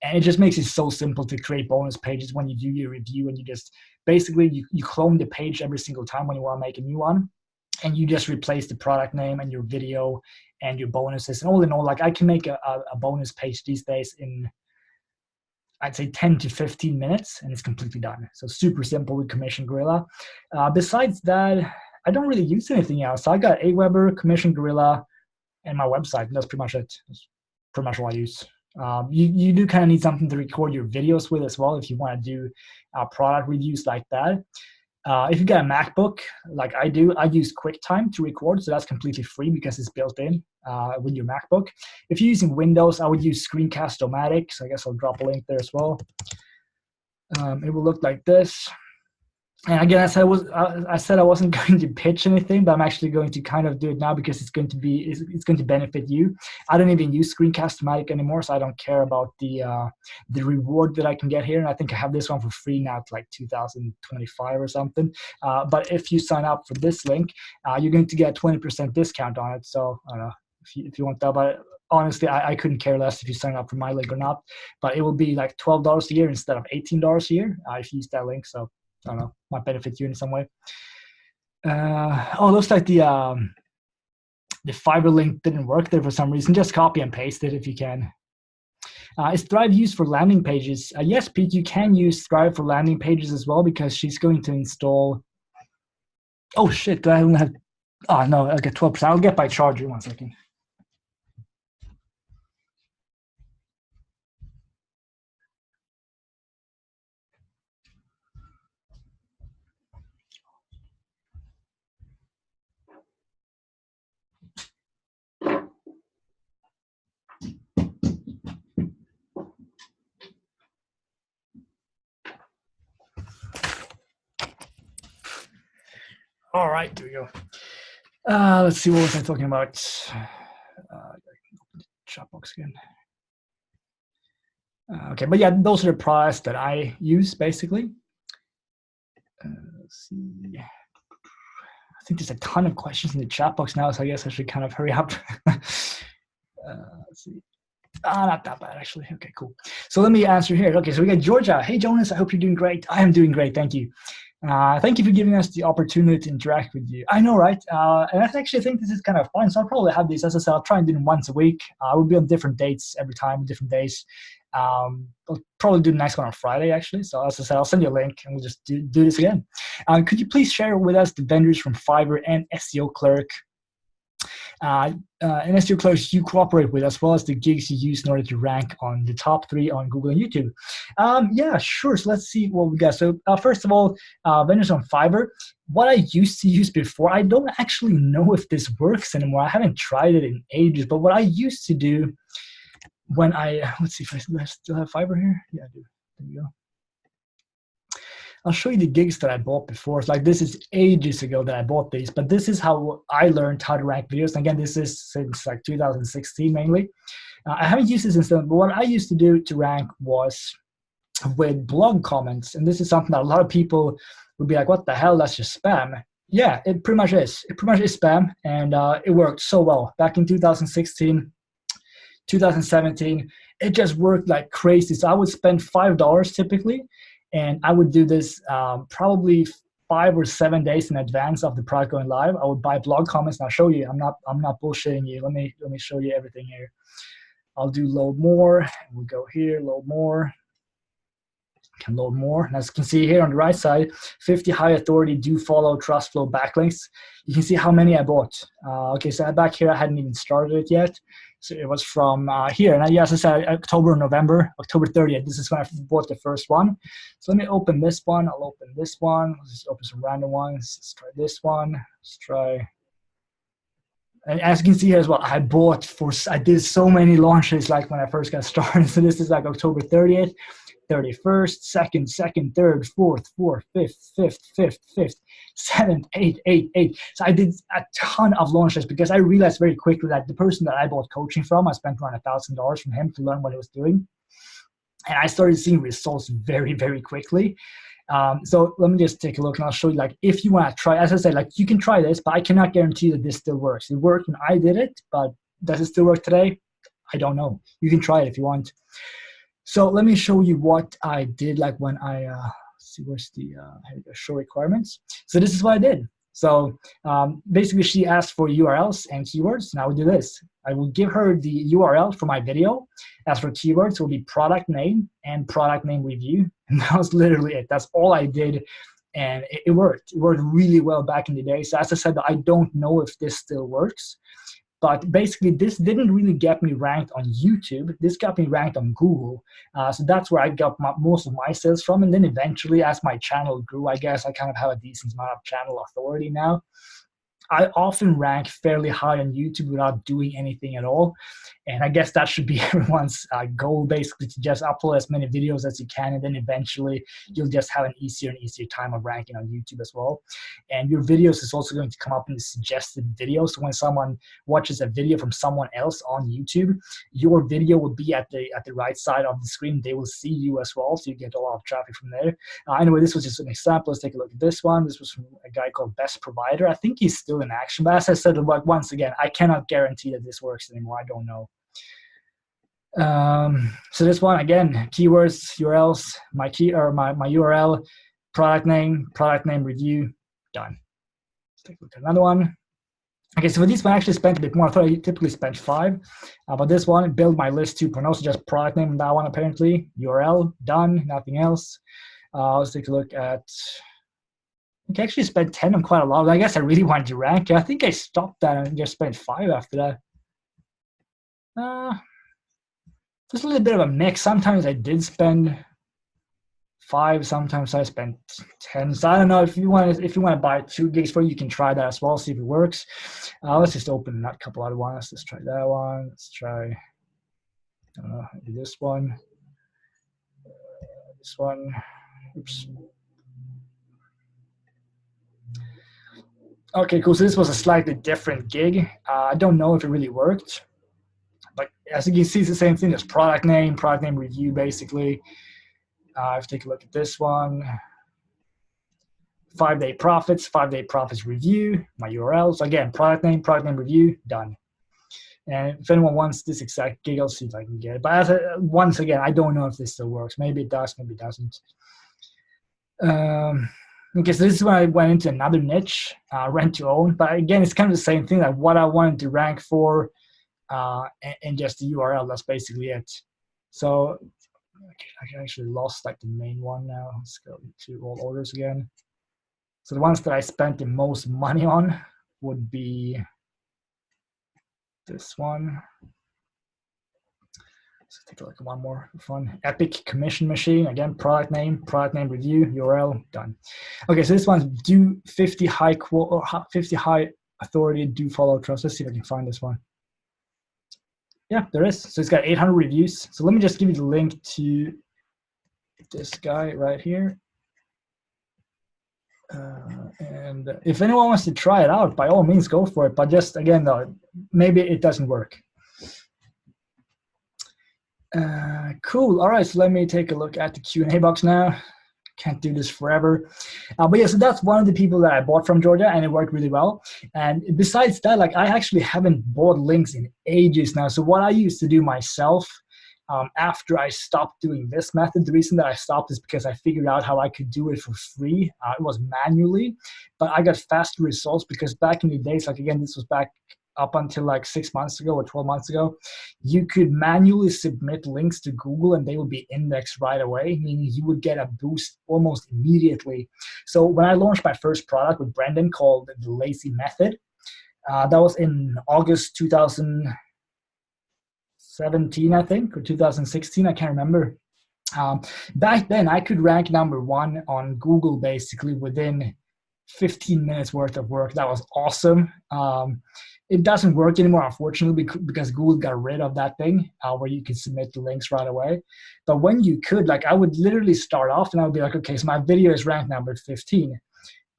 And it just makes it so simple to create bonus pages when you do your review, and you just basically you clone the page every single time when you want to make a new one. And you just replace the product name and your video and your bonuses. And all in all, like I can make a bonus page these days in, I'd say 10 to 15 minutes, and it's completely done. So super simple with Commission Gorilla. Besides that, I don't really use anything else. I got Aweber, Commission Gorilla, and my website. That's pretty much it. That's pretty much all I use. You do kind of need something to record your videos with as well if you want to do product reviews like that. If you get a MacBook, like I do, I use QuickTime to record, so that's completely free because it's built in with your MacBook. If you're using Windows, I would use Screencast-O-Matic, so I guess I'll drop a link there as well. It will look like this. And again, I said I wasn't going to pitch anything, but I'm actually going to kind of do it now because it's going to benefit you. I don't even use Screencast-O-Matic anymore, so I don't care about the reward that I can get here. And I think I have this one for free now to like 2025 or something. But if you sign up for this link, you're going to get 20% discount on it. So I don't know if you want that, but honestly, I couldn't care less if you sign up for my link or not. But it will be like $12 a year instead of $18 a year if you use that link. So I don't know, might benefit you in some way. Looks like the Fiverr link didn't work there for some reason. Just copy and paste it if you can. Is Thrive used for landing pages? Yes, Pete, you can use Thrive for landing pages as well because she's going to install. Oh shit! Do I only have? Oh no, I'll get 12%. I'll get my charger. 1 second. All right, there we go. Let's see, what was I talking about? Chat box again. Okay, but yeah, those are the products that I use basically. Let's see. I think there's a ton of questions in the chat box now, so I guess I should kind of hurry up. Let's see. Not that bad, actually. Okay, cool. So let me answer here. Okay, so we got Georgia. Hey, Jonas, I hope you're doing great. I am doing great, thank you. Thank you for giving us the opportunity to interact with you. I know, right? And I actually think this is kind of fun, so I'll probably have these. As I said, I'll try and do them once a week. I will be on different dates every time, different days. I'll probably do the next one on Friday, actually. So as I said, I'll send you a link, and we'll just do this again. Could you please share with us the vendors from Fiverr and SEO Clerk? And SEO Clerk you cooperate with, as well as the gigs you use in order to rank on the top 3 on Google and YouTube. Yeah, sure. So let's see what we got. So first of all, vendors on Fiverr. What I used to use before, I don't actually know if this works anymore. I haven't tried it in ages. But what I used to do when let's see if I still have Fiverr here. Yeah, I do. There you go. I'll show you the gigs that I bought before. It's like this is ages ago that I bought these, but this is how I learned how to rank videos. And again, this is since like 2016 mainly. I haven't used this since then, but what I used to do to rank was with blog comments. And this is something that a lot of people would be like, what the hell, that's just spam. Yeah, it pretty much is. It pretty much is spam, and it worked so well. Back in 2016, 2017, it just worked like crazy. So I would spend $5 typically, and I would do this probably 5 or 7 days in advance of the product going live. I would buy blog comments, and I'll show you. I'm not bullshitting you. Let me show you everything here. I'll do load more. We'll go here, load more. Can load more. And as you can see here on the right side, 50 high authority, do follow, trust flow backlinks. You can see how many I bought. Okay, so back here, I hadn't even started it yet. So it was from here. And yes, I said October, November, October 30th. This is when I bought the first one. So let me open this one. I'll open this one. Let's just open some random ones. Let's try this one. Let's try. And as you can see here as well, I did so many launches like when I first got started. So this is like October 30th. 31st, 2nd, 3rd, 4th, 5th, 7th, 8th. So I did a ton of launches because I realized very quickly that the person that I bought coaching from, I spent around $1,000 from him to learn what he was doing. And I started seeing results very, very quickly. So let me just take a look, and I'll show you, like, if you want to try, as I said, like, you can try this, but I cannot guarantee that this still works. It worked when I did it, but does it still work today? I don't know. You can try it if you want. So let me show you what I did, like when I, see where's the, show requirements. So this is what I did. So basically she asked for URLs and keywords, and I would do this. I will give her the URL for my video. As for keywords, it will be product name and product name review. And that was literally it. That's all I did. And it worked. It worked really well back in the day. So as I said, I don't know if this still works. But basically, this didn't really get me ranked on YouTube. This got me ranked on Google. So that's where I got most of my sales from. And then eventually, as my channel grew, I guess I kind of have a decent amount of channel authority now. I often rank fairly high on YouTube without doing anything at all. And I guess that should be everyone's goal, basically, to just upload as many videos as you can. And then eventually you'll just have an easier and easier time of ranking on YouTube as well. And your videos is also going to come up in the suggested videos. So when someone watches a video from someone else on YouTube, your video will be at the right side of the screen. They will see you as well. So you get a lot of traffic from there. Anyway, this was just an example. Let's take a look at this one. This was from a guy called Best Provider. I think he's still in action. But as I said, like, once again, I cannot guarantee that this works anymore. I don't know. So this one, again, keywords, URLs, my URL, product name review, done. Let's take a look at another one. Okay, so for this one, I actually spent a bit more. I thought I typically spent 5. But this one, build my list 2.0, so just product name, that one apparently, URL, done, nothing else. Let's take a look at, I actually spent 10 on quite a lot. I guess I really wanted to rank. I think I stopped that and just spent 5 after that. Just a little bit of a mix. Sometimes I did spend 5. Sometimes I spent 10. So I don't know, if you want to buy 2 gigs for it, you can try that as well. See if it works. Let's just open a couple other ones. Let's try that one. Let's try this one. This one. Oops. Okay, cool. So this was a slightly different gig. I don't know if it really worked. But as you can see, it's the same thing as product name review, basically. If you take a look at this one, 5-day profits review, my URL. So again, product name review, done. And if anyone wants this exact gig, I'll see if I can get it. But once again, I don't know if this still works. Maybe it does, maybe it doesn't. Okay, so this is when I went into another niche, rent to own. But again, it's kind of the same thing, like what I wanted to rank for, and just the URL. That's basically it. So I actually lost like the main one now. Let's go to all orders again. So the ones that I spent the most money on would be this one. Let's take a look at one more for fun. Epic Commission Machine. Again, product name review, URL, done. Okay, so this one's do 50 high authority, do follow trust. Let's see if I can find this one. Yeah, there is. So it's got 800 reviews. So let me just give you the link to this guy right here. And if anyone wants to try it out, by all means, go for it. But just, again, though, maybe it doesn't work. Cool. All right, so let me take a look at the Q&A box now. Can't do this forever. But yeah, so that's one of the people that I bought from Georgia, and it worked really well. And besides that, like, I actually haven't bought links in ages now. So what I used to do myself, after I stopped doing this method, the reason that I stopped is because I figured out how I could do it for free. It was manually, but I got faster results because back in the days, like, again, this was back up until like 6 months ago or 12 months ago, you could manually submit links to Google and they would be indexed right away, meaning you would get a boost almost immediately. So when I launched my first product with Brendan called The Lazy Method, that was in August 2017, I think, or 2016, I can't remember. Back then, I could rank #1 on Google basically within 15 minutes worth of work. That was awesome. It doesn't work anymore, unfortunately, because Google got rid of that thing where you could submit the links right away. But when you could, like, I would literally start off and I would be like, okay, so my video is ranked number 15.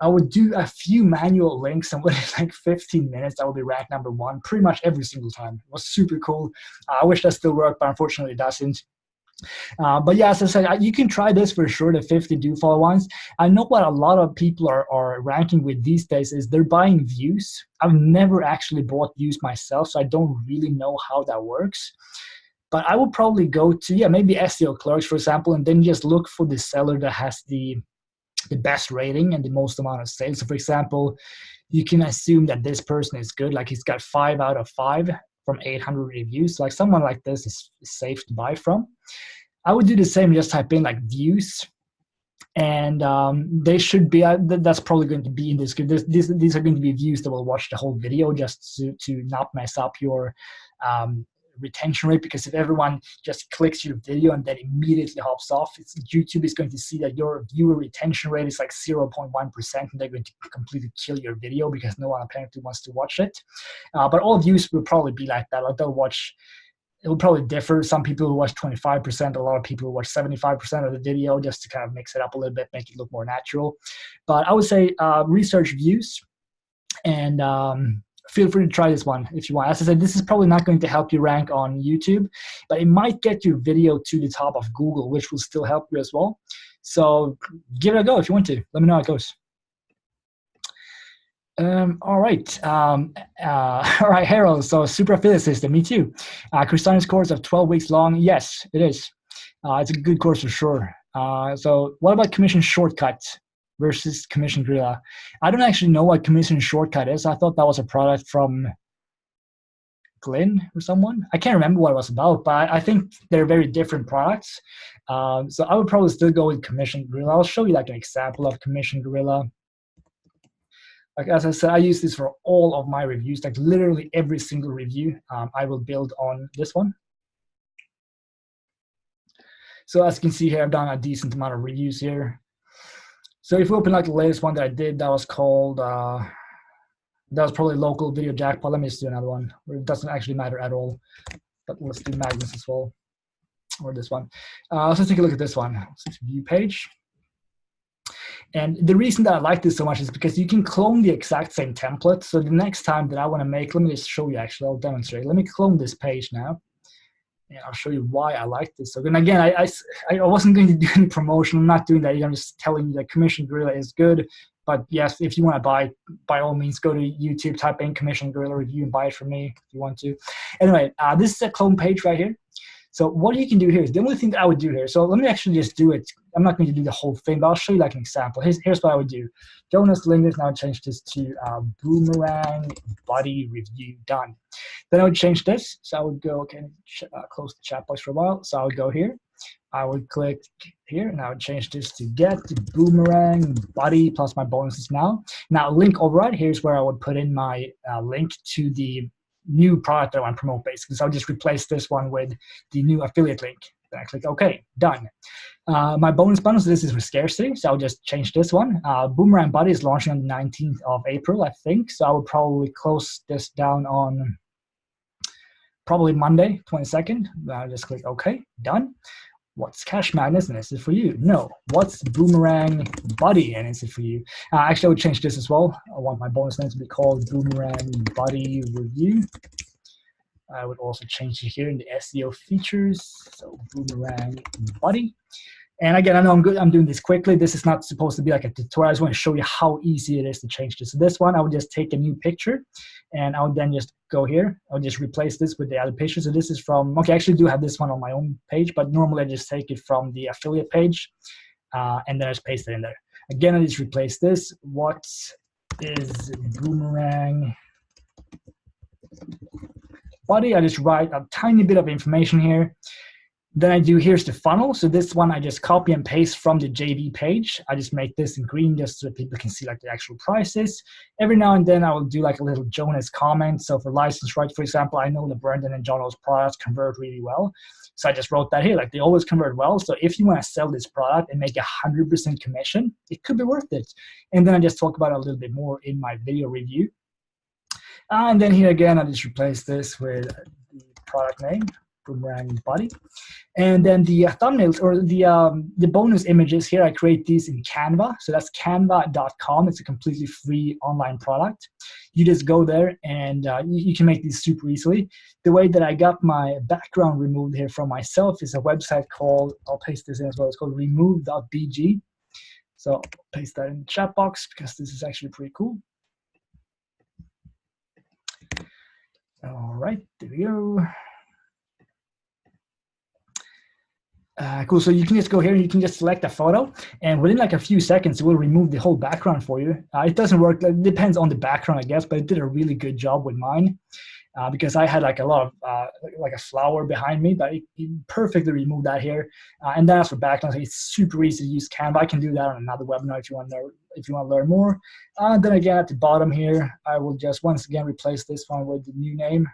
I would do a few manual links, and within like 15 minutes, I would be ranked #1 pretty much every single time. It was super cool. I wish that still worked, but unfortunately it doesn't. But yeah, as I said, you can try this for sure, the 50 do follow ones. I know what a lot of people are ranking with these days is they're buying views. I've never actually bought views myself, so I don't really know how that works. But I would probably go to, yeah, maybe SEO Clerks, for example, and then just look for the seller that has the best rating and the most amount of sales. So for example, you can assume that this person is good, like he's got 5 out of 5 from 800 reviews. Like someone like this is safe to buy from. I would do the same, just type in like views And they should be, that's probably going to be in this. These are going to be views that will watch the whole video just to not mess up your retention rate, because if everyone just clicks your video and then immediately hops off, YouTube is going to see that your viewer retention rate is like 0.1%, and they're going to completely kill your video because no one apparently wants to watch it. But all views will probably be like that. Like they'll watch, it will probably differ. Some people will watch 25%, a lot of people will watch 75% of the video, just to kind of mix it up a little bit, make it look more natural. But I would say research views, and feel free to try this one if you want. As I said, this is probably not going to help you rank on YouTube, but it might get your video to the top of Google, which will still help you as well. So give it a go if you want to. Let me know how it goes. All right. All right, Harold. So super affiliate system, me too. Christiana's course of 12 weeks long. Yes, it is. It's a good course for sure. So what about Commission Shortcut versus Commission Gorilla? I don't actually know what Commission Shortcut is. I thought that was a product from Glenn or someone. I can't remember what it was about, but I think they're very different products. So I would probably still go with Commission Gorilla. I'll show you like an example of Commission Gorilla. Like, as I said, I use this for all of my reviews, like literally every single review I will build on this one. So as you can see here, I've done a decent amount of reviews here. So if we open like the latest one that I did, that was called, that was probably local video jackpot. Let me just do another one where it doesn't actually matter at all. But let's do Magnus as well, or this one. Let's take a look at this one. Let's view page. And the reason that I like this so much is because you can clone the exact same template. So the next time that I want to make, let me just show you actually, I'll demonstrate. Let me clone this page now. And I'll show you why I like this. So then again, I wasn't going to do any promotion. I'm not doing that. I'm just telling you that Commission Gorilla is good. But yes, if you want to buy, by all means, go to YouTube, type in Commission Gorilla review and buy it from me if you want to. Anyway, this is a clone page right here. So what you can do here is the only thing that I would do here. So let me actually just do it. I'm not going to do the whole thing, but I'll show you like an example. Here's what I would do. Jonas Lindgren, now change this to Boomerang Buddy Review done. Then I would change this. So I would go, okay, close the chat box for a while. So I would go here. I would click here, and I would change this to get Boomerang Buddy plus my bonuses now. Now link override, here's where I would put in my link to the new product that I want to promote basically. So I'll just replace this one with the new affiliate link. Then I click OK, done. My bonus bundle, so this is for scarcity, so I'll just change this one. Boomerang Buddy is launching on the 19th of April, I think. So I would probably close this down on probably Monday, 22nd. Then I'll just click OK, done. What's Cash Magnus, and is it for you? No. What's Boomerang Buddy, and is it for you? Actually, I would change this as well. I want my bonus name to be called Boomerang Buddy Review. I would also change it here in the SEO features. So Boomerang Buddy. And again, I know I'm doing this quickly. This is not supposed to be like a tutorial. I just want to show you how easy it is to change this. So this one, I would just take a new picture, and I would then just go here. I'll just replace this with the other picture. So this is from, okay, I actually do have this one on my own page, but normally I just take it from the affiliate page, and then I just paste it in there. Again, I just replace this. What is Boomerang Buddy? I just write a tiny bit of information here. Then I do, here's the funnel. So this one I just copy and paste from the JV page. I just make this in green just so that people can see like the actual prices. Every now and then I will do like a little Jonas comment. So for license right, for example, I know that Brendan and Jono's products convert really well. So I just wrote that here, like they always convert well. So if you want to sell this product and make 100% commission, it could be worth it. And then I just talk about it a little bit more in my video review. And then here again, I just replace this with the product name, Boomerang Buddy. And then the thumbnails or the bonus images here, I create these in Canva. So that's canva.com. It's a completely free online product. You just go there and you can make these super easily. The way that I got my background removed here from myself is a website called, I'll paste this in as well, it's called remove.bg. So I'll paste that in the chat box because this is actually pretty cool. All right, there we go. Cool, so you can just go here and you can just select a photo, and within like a few seconds, it will remove the whole background for you. It doesn't work, it depends on the background, I guess, but it did a really good job with mine. because I had like a lot of like a flower behind me, but it perfectly removed that here. And that's for background. So it's super easy to use Canva. I can do that on another webinar if you want to learn more. Then again, at the bottom here, I will just once again replace this one with the new name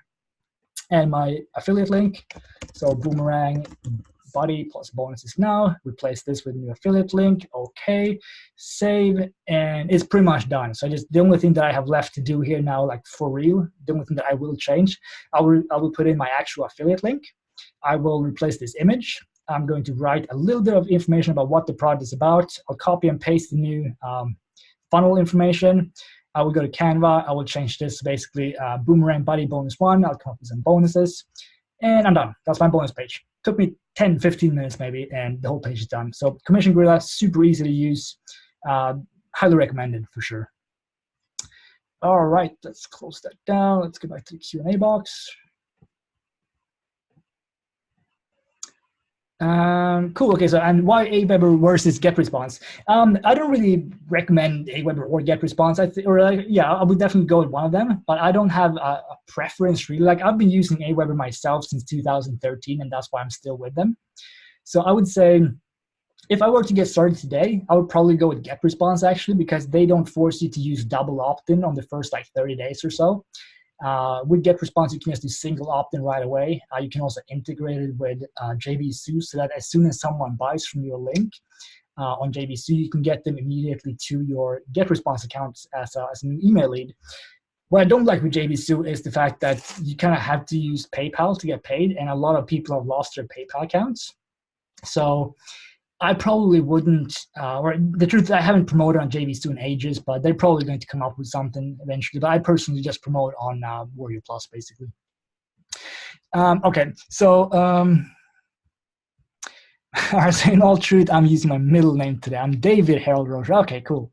and my affiliate link. So Boomerang Buddy plus bonuses now. Replace this with new affiliate link. Okay, save, and it's pretty much done. So just the only thing that I have left to do here now, like for real, the only thing that I will change, I will put in my actual affiliate link. I will replace this image. I'm going to write a little bit of information about what the product is about. I'll copy and paste the new funnel information. I will go to Canva. I will change this basically Boomerang Buddy bonus 1. I'll come up with some bonuses. And I'm done. That's my bonus page. Took me 10, 15 minutes maybe, and the whole page is done. So Commission Gorilla, super easy to use. Highly recommended for sure. All right, let's close that down. Let's go back to the Q&A box. Cool. Okay, so and why Aweber versus GetResponse? I don't really recommend Aweber or GetResponse. Yeah, I would definitely go with one of them, but I don't have a preference really. Like I've been using Aweber myself since 2013, and that's why I'm still with them. So I would say, if I were to get started today, I would probably go with GetResponse actually, because they don't force you to use double opt-in on the first like 30 days or so. With GetResponse, you can just do single opt-in right away. You can also integrate it with JVZoo, so that as soon as someone buys from your link on JVZoo, you can get them immediately to your GetResponse account as an email lead. What I don't like with JVZoo is the fact that you kind of have to use PayPal to get paid, and a lot of people have lost their PayPal accounts. So I probably wouldn't, or the truth is I haven't promoted on JVZoo in ages, but they're probably going to come up with something eventually. But I personally just promote on Warrior Plus, basically. Okay, so in all truth, I'm using my middle name today. I'm David Harold Roche. Okay, cool.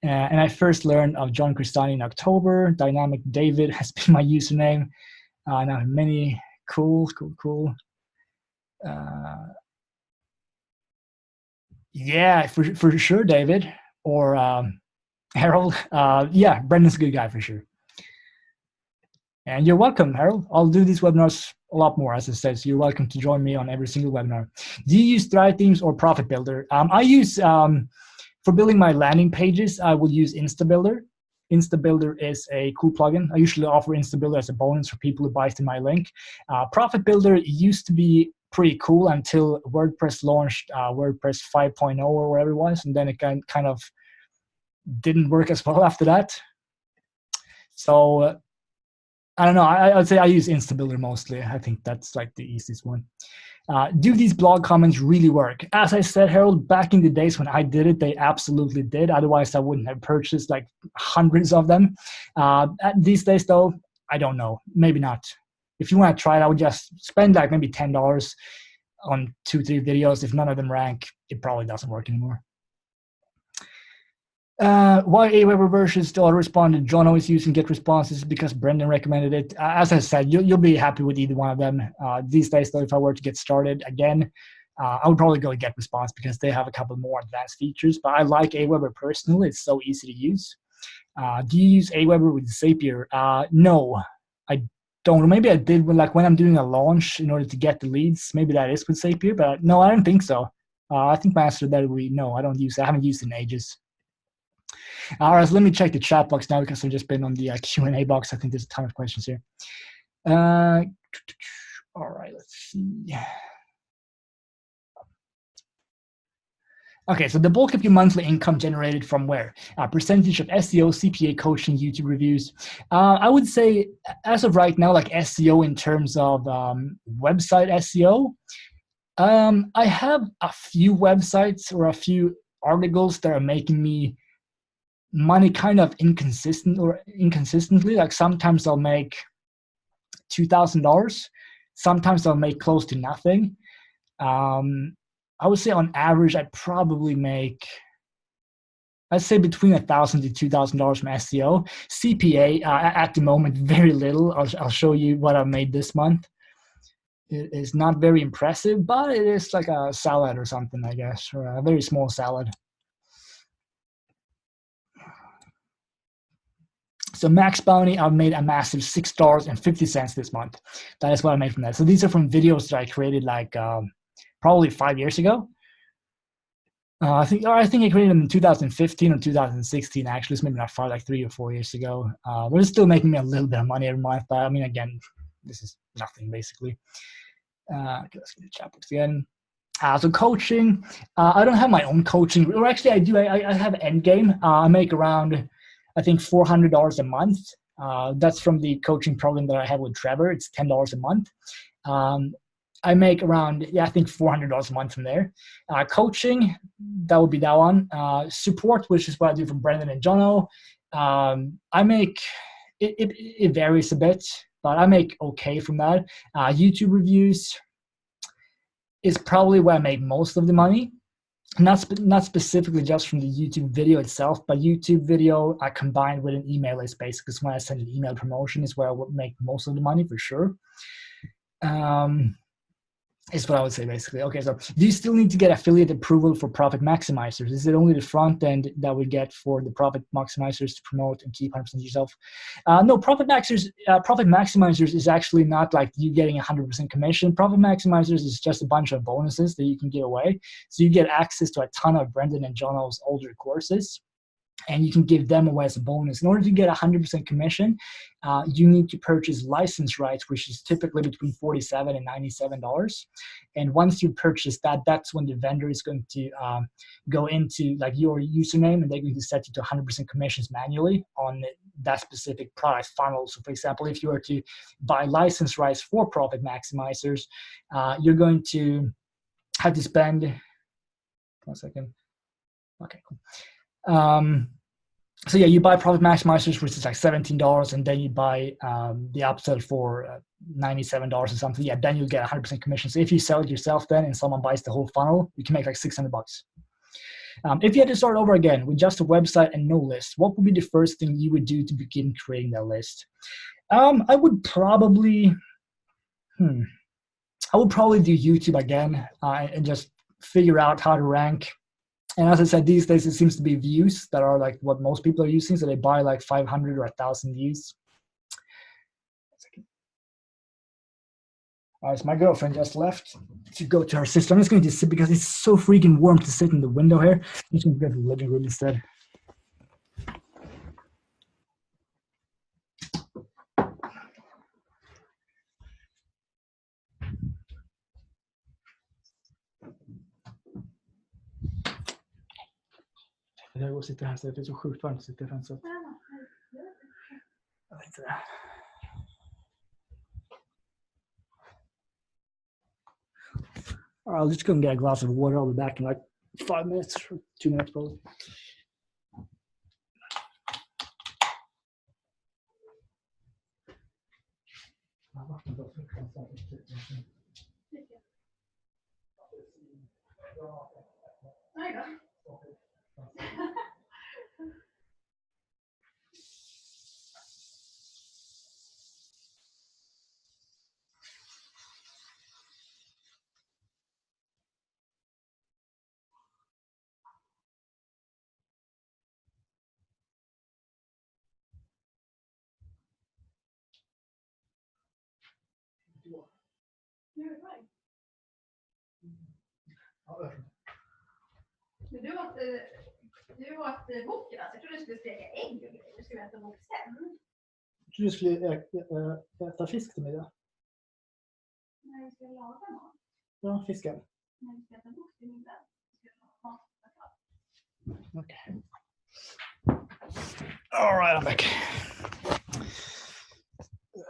And I first learned of John Crestani in October. Dynamic David has been my username. Now many, cool. Yeah, for sure, David or Harold. Yeah, Brendan's a good guy for sure. And you're welcome, Harold. I'll do these webinars a lot more, as I said, so you're welcome to join me on every single webinar. Do you use ThriveThemes or Profit Builder? I use, for building my landing pages, I will use InstaBuilder. InstaBuilder is a cool plugin. I usually offer InstaBuilder as a bonus for people who buy through my link. Profit Builder used to be pretty cool until WordPress launched WordPress 5.0 or whatever it was, and then it kind of didn't work as well after that. So I don't know. I'd say I use InstaBuilder mostly. I think that's like the easiest one. Do these blog comments really work? As I said, Harold, back in the days when I did it, they absolutely did. Otherwise, I wouldn't have purchased like hundreds of them. These days, though, I don't know. Maybe not. If you want to try it, I would just spend like maybe $10 on 2-3 videos. If none of them rank, it probably doesn't work anymore. Why Aweber versus the autoresponded? John always using GetResponses because Brendan recommended it. As I said, you'll be happy with either one of them. These days, though, if I were to get started again, I would probably go with GetResponse because they have a couple more advanced features. But I like Aweber personally. It's so easy to use. Do you use Aweber with Zapier? No, I don't. Maybe I did when I'm doing a launch in order to get the leads. Maybe that is with Zapier, but no, I don't think so. I think my answer to that would be no. I don't use it. I haven't used it in ages. All right, so let me check the chat box now because I've just been on the Q&A box. I think there's a ton of questions here. All right, let's see. Okay, so the bulk of your monthly income generated from where? Percentage of SEO, CPA coaching, YouTube reviews. I would say as of right now, like SEO in terms of website SEO, I have a few websites or a few articles that are making me money kind of inconsistently. Like sometimes I'll make $2,000, sometimes I'll make close to nothing. I would say on average, I probably make, I'd say between $1,000 to $2,000 from SEO. CPA at the moment, very little. I'll show you what I've made this month. It is not very impressive, but it is like a salad or something, I guess, or a very small salad. So max bounty, I've made a massive $6.50 this month. That is what I made from that. So these are from videos that I created like probably 5 years ago. I think I created them in 2015 or 2016. Actually, it's maybe not far, like 3 or 4 years ago. But it's still making me a little bit of money every month. But I mean, again, this is nothing basically. Okay, let's get the chat box again. So coaching, I don't have my own coaching, or actually I do. I have Endgame. I make around, I think, $400 a month. That's from the coaching program that I have with Trevor. It's $10 a month. I make around, I think $400 a month from there. Coaching, that would be that one. Support, which is what I do from Brendan and Jono. I make, it varies a bit, but I make okay from that. YouTube reviews is probably where I make most of the money. Not specifically just from the YouTube video itself, but YouTube video combined with an email list, basically. So when I send an email promotion is where I would make most of the money for sure. Is what I would say basically. Okay, so do you still need to get affiliate approval for Profit Maximizers? Is it only the front end that we get for the Profit Maximizers to promote and keep 100% yourself? No, Profit Maximizers is actually not like you getting 100% commission. Profit Maximizers is just a bunch of bonuses that you can give away. So you get access to a ton of Brendan and Jono's older courses, and you can give them away as a bonus. In order to get 100% commission, you need to purchase license rights, which is typically between $47 and $97. And once you purchase that, that's when the vendor is going to go into like your username, and they're going to set you to 100% commissions manually on that specific product funnel. So for example, if you were to buy license rights for Profit Maximizers, you're going to have to spend, 1 second. Okay, cool. So yeah, you buy Profit Maximizers, which is like $17, and then you buy the upsell for $97 or something. Yeah, then you get 100% commission. So if you sell it yourself then and someone buys the whole funnel, you can make like $600. If you had to start over again with just a website and no list, what would be the first thing you would do to begin creating that list? I would probably do YouTube again and just figure out how to rank. And as I said, these days it seems to be views that are like what most people are using. So they buy like 500 or 1,000 views. All right, so my girlfriend just left to go to her sister. I'm just going to sit because it's so freaking warm to sit in the window here. I'm just going to go to the living room instead. Jag går och sitter här så det är så sjukt varmt att sitta i fönstret. Jag tänkte det. All right, I'll just go and get a glass of water. I'll be back in like 5 minutes or 2 minutes probably. Men du åt boken alltså. Jag trodde du skulle steka ägg och grejer. Du skulle äta bok sen. Jag trodde du skulle äta fisk till middag. Nej, vi ska laga mat. Ja, fisken. Nej, vi ska äta bok till middag. Vi ska laga mat. Okay. All right, I'm back.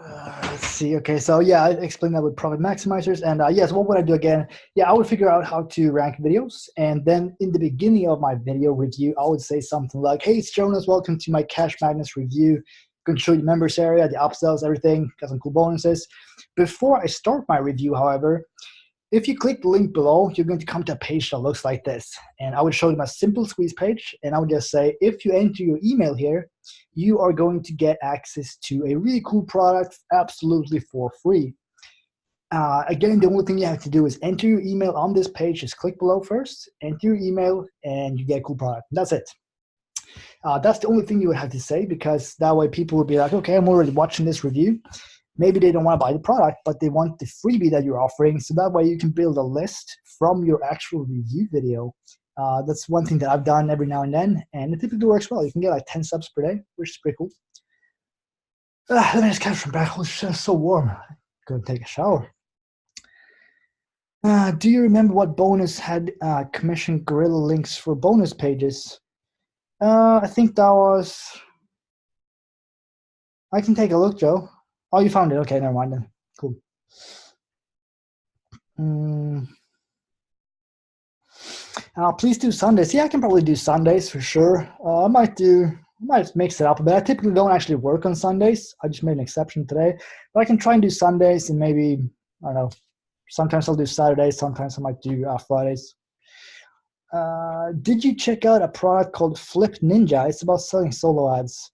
Let's see. Okay, so yeah, I explained that with Profit Maximizers, and yes, what would I do again? Yeah, I would figure out how to rank videos, and then in the beginning of my video review, I would say something like, "Hey, it's Jonas. Welcome to my Cash Magnets review. Going to show you the members area, the upsells, everything. Got some cool bonuses." Before I start my review, however, if you click the link below, you're going to come to a page that looks like this. And I would show them a simple squeeze page. And I would just say, if you enter your email here, you are going to get access to a really cool product absolutely for free. Again, the only thing you have to do is enter your email on this page. Just click below first, enter your email, and you get a cool product. That's it. That's the only thing you would have to say, because that way people would be like, okay, I'm already watching this review. Maybe they don't want to buy the product, but they want the freebie that you're offering. So that way you can build a list from your actual review video. That's one thing that I've done every now and then, and it typically works well. You can get like 10 subs per day, which is pretty cool. Let me just catch some breath. It's just so warm. I'm going to take a shower. Do you remember what bonus had commissioned Guerrilla links for bonus pages? I think that was... I can take a look, Joe. Oh, you found it. Okay, never mind then. Cool. Please do Sundays. Yeah, I can probably do Sundays for sure. I might mix it up a bit. I typically don't actually work on Sundays. I just made an exception today. But I can try and do Sundays, and maybe, I don't know, sometimes I'll do Saturdays, sometimes I might do Fridays. Did you check out a product called Flip Ninja? It's about selling solo ads.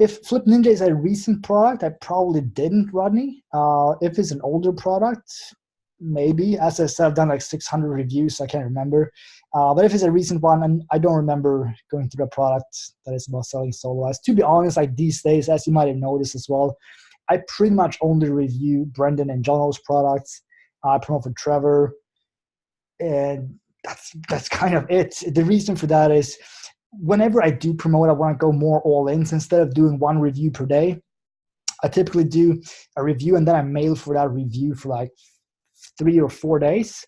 If Flip Ninja is a recent product, I probably didn't, Rodney. If it's an older product, maybe. As I said, I've done like 600 reviews, so I can't remember. But if it's a recent one, and I don't remember going through the product that is about selling solo ads. To be honest, like these days, as you might have noticed as well, I pretty much only review Brendan and Jono's products. I promote for Trevor, and that's kind of it. The reason for that is whenever I do promote, I want to go more all in. So instead of doing one review per day, I typically do a review and then I mail for that review for like 3 or 4 days.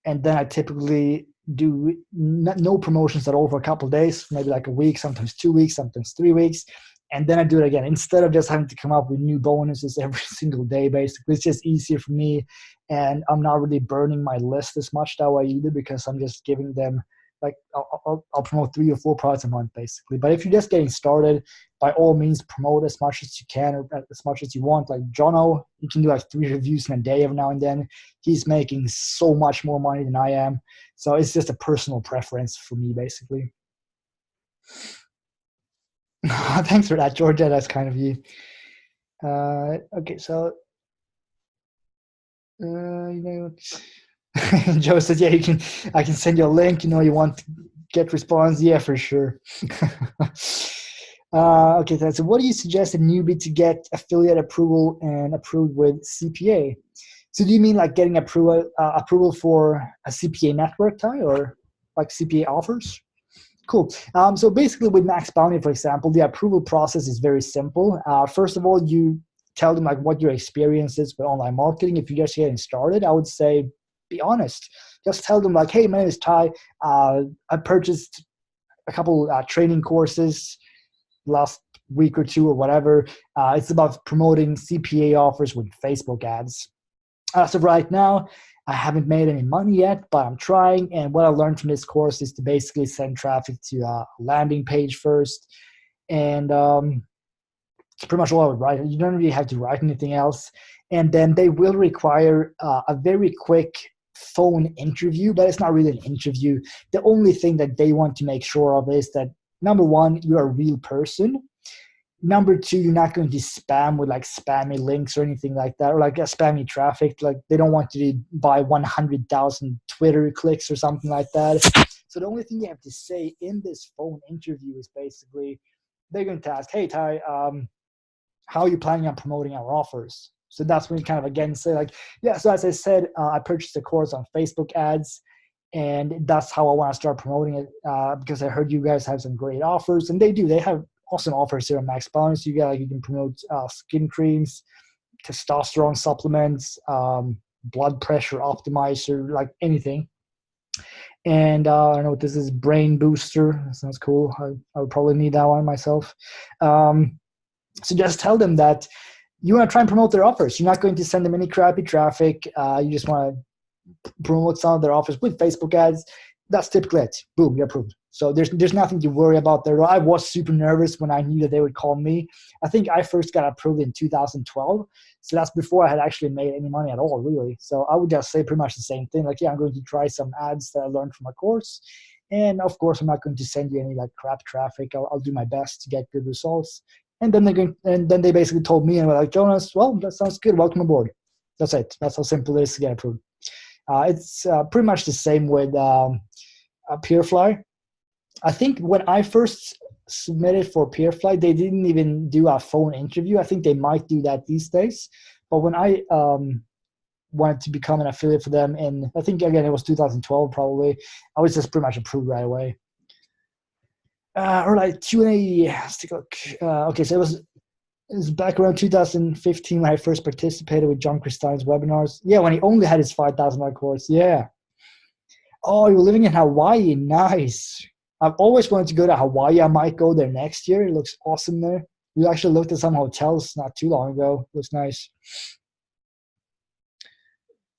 And then I typically do no promotions at all for a couple of days, maybe like a week, sometimes 2 weeks, sometimes 3 weeks. And then I do it again. Instead of just having to come up with new bonuses every single day, basically, it's just easier for me. And I'm not really burning my list as much that way either, because I'm just giving them, like, I'll promote 3 or 4 products a month, basically. But if you're just getting started, by all means, promote as much as you can or as much as you want. Like Jono, you can do like 3 reviews in a day every now and then. He's making so much more money than I am. So it's just a personal preference for me, basically. Thanks for that, Georgia. That's kind of you. Okay, so Joe says, yeah, I can send you a link. You want to get response? Yeah, for sure. Okay, so what do you suggest a newbie to get affiliate approval and approved with CPA? So do you mean like getting approval for a CPA network, Ty, or like CPA offers? Cool. So basically with Max Bounty, for example, the approval process is very simple. First of all, you tell them like what your experience is with online marketing. If you're just getting started, I would say be honest. Just tell them like, hey, my name is Ty. I purchased a couple training courses last week or 2 or whatever. It's about promoting CPA offers with Facebook ads. As of right now, I haven't made any money yet, but I'm trying. And what I learned from this course is to basically send traffic to a landing page first. And it's pretty much all I would write. You don't really have to write anything else. And then they will require a very quick phone interview, but it's not really an interview. The only thing that they want to make sure of is that, number one, you're a real person. Number 2, you're not going to spam with like spammy links or anything like that, or like a spammy traffic. Like they don't want you to buy 100,000 Twitter clicks or something like that. So the only thing you have to say in this phone interview is basically they're going to ask, hey, Ty, how are you planning on promoting our offers? So that's when you kind of again say like, yeah, so as I said, I purchased a course on Facebook ads, and that's how I want to start promoting it because I heard you guys have some great offers, and they do. They have awesome offers here on Max Bounty. So you can promote skin creams, testosterone supplements, blood pressure optimizer, like anything. And I don't know what this is, brain booster. That sounds cool. I would probably need that one myself. So just tell them that you want to try and promote their offers. You're not going to send them any crappy traffic. You just want to promote some of their offers with Facebook ads. That's typically it. Boom, you're approved. So there's nothing to worry about there. I was super nervous when I knew that they would call me. I think I first got approved in 2012. So that's before I had actually made any money at all, really. So I would just say pretty much the same thing. Like, yeah, I'm going to try some ads that I learned from my course. And of course, I'm not going to send you any like crap traffic. I'll do my best to get good results. And then they basically told me, and were like, Jonas, well, that sounds good. Welcome aboard. That's it. That's how simple it is to get approved. It's pretty much the same with Peerfly. I think when I first submitted for PeerFlight, they didn't even do a phone interview. I think they might do that these days. But when I wanted to become an affiliate for them in, I think again it was 2012 probably, I was just pretty much approved right away. All right, Q&A. Let's take a look. Okay, so it was back around 2015 when I first participated with John Cristaine's webinars. Yeah, when he only had his $5,000 course. Yeah. Oh, you're living in Hawaii. Nice. I've always wanted to go to Hawaii. I might go there next year. It looks awesome there. We actually looked at some hotels not too long ago. It looks nice.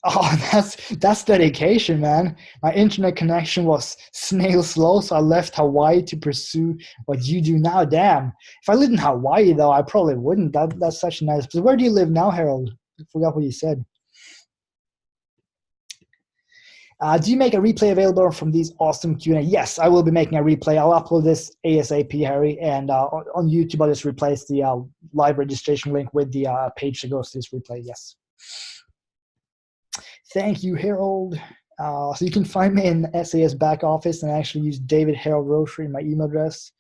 Oh, that's dedication, man. My internet connection was snail slow, so I left Hawaii to pursue what you do now. Damn. If I lived in Hawaii, though, I probably wouldn't. That's such a nice. So where do you live now, Harold? I forgot what you said. Do you make a replay available from these awesome Q&A? Yes, I will be making a replay. I'll upload this ASAP, Harry, and on YouTube, I'll just replace the live registration link with the page that goes to this replay. Yes. Thank you, Harold. So you can find me in SAS back office and actually use David Harold Rocher in my email address.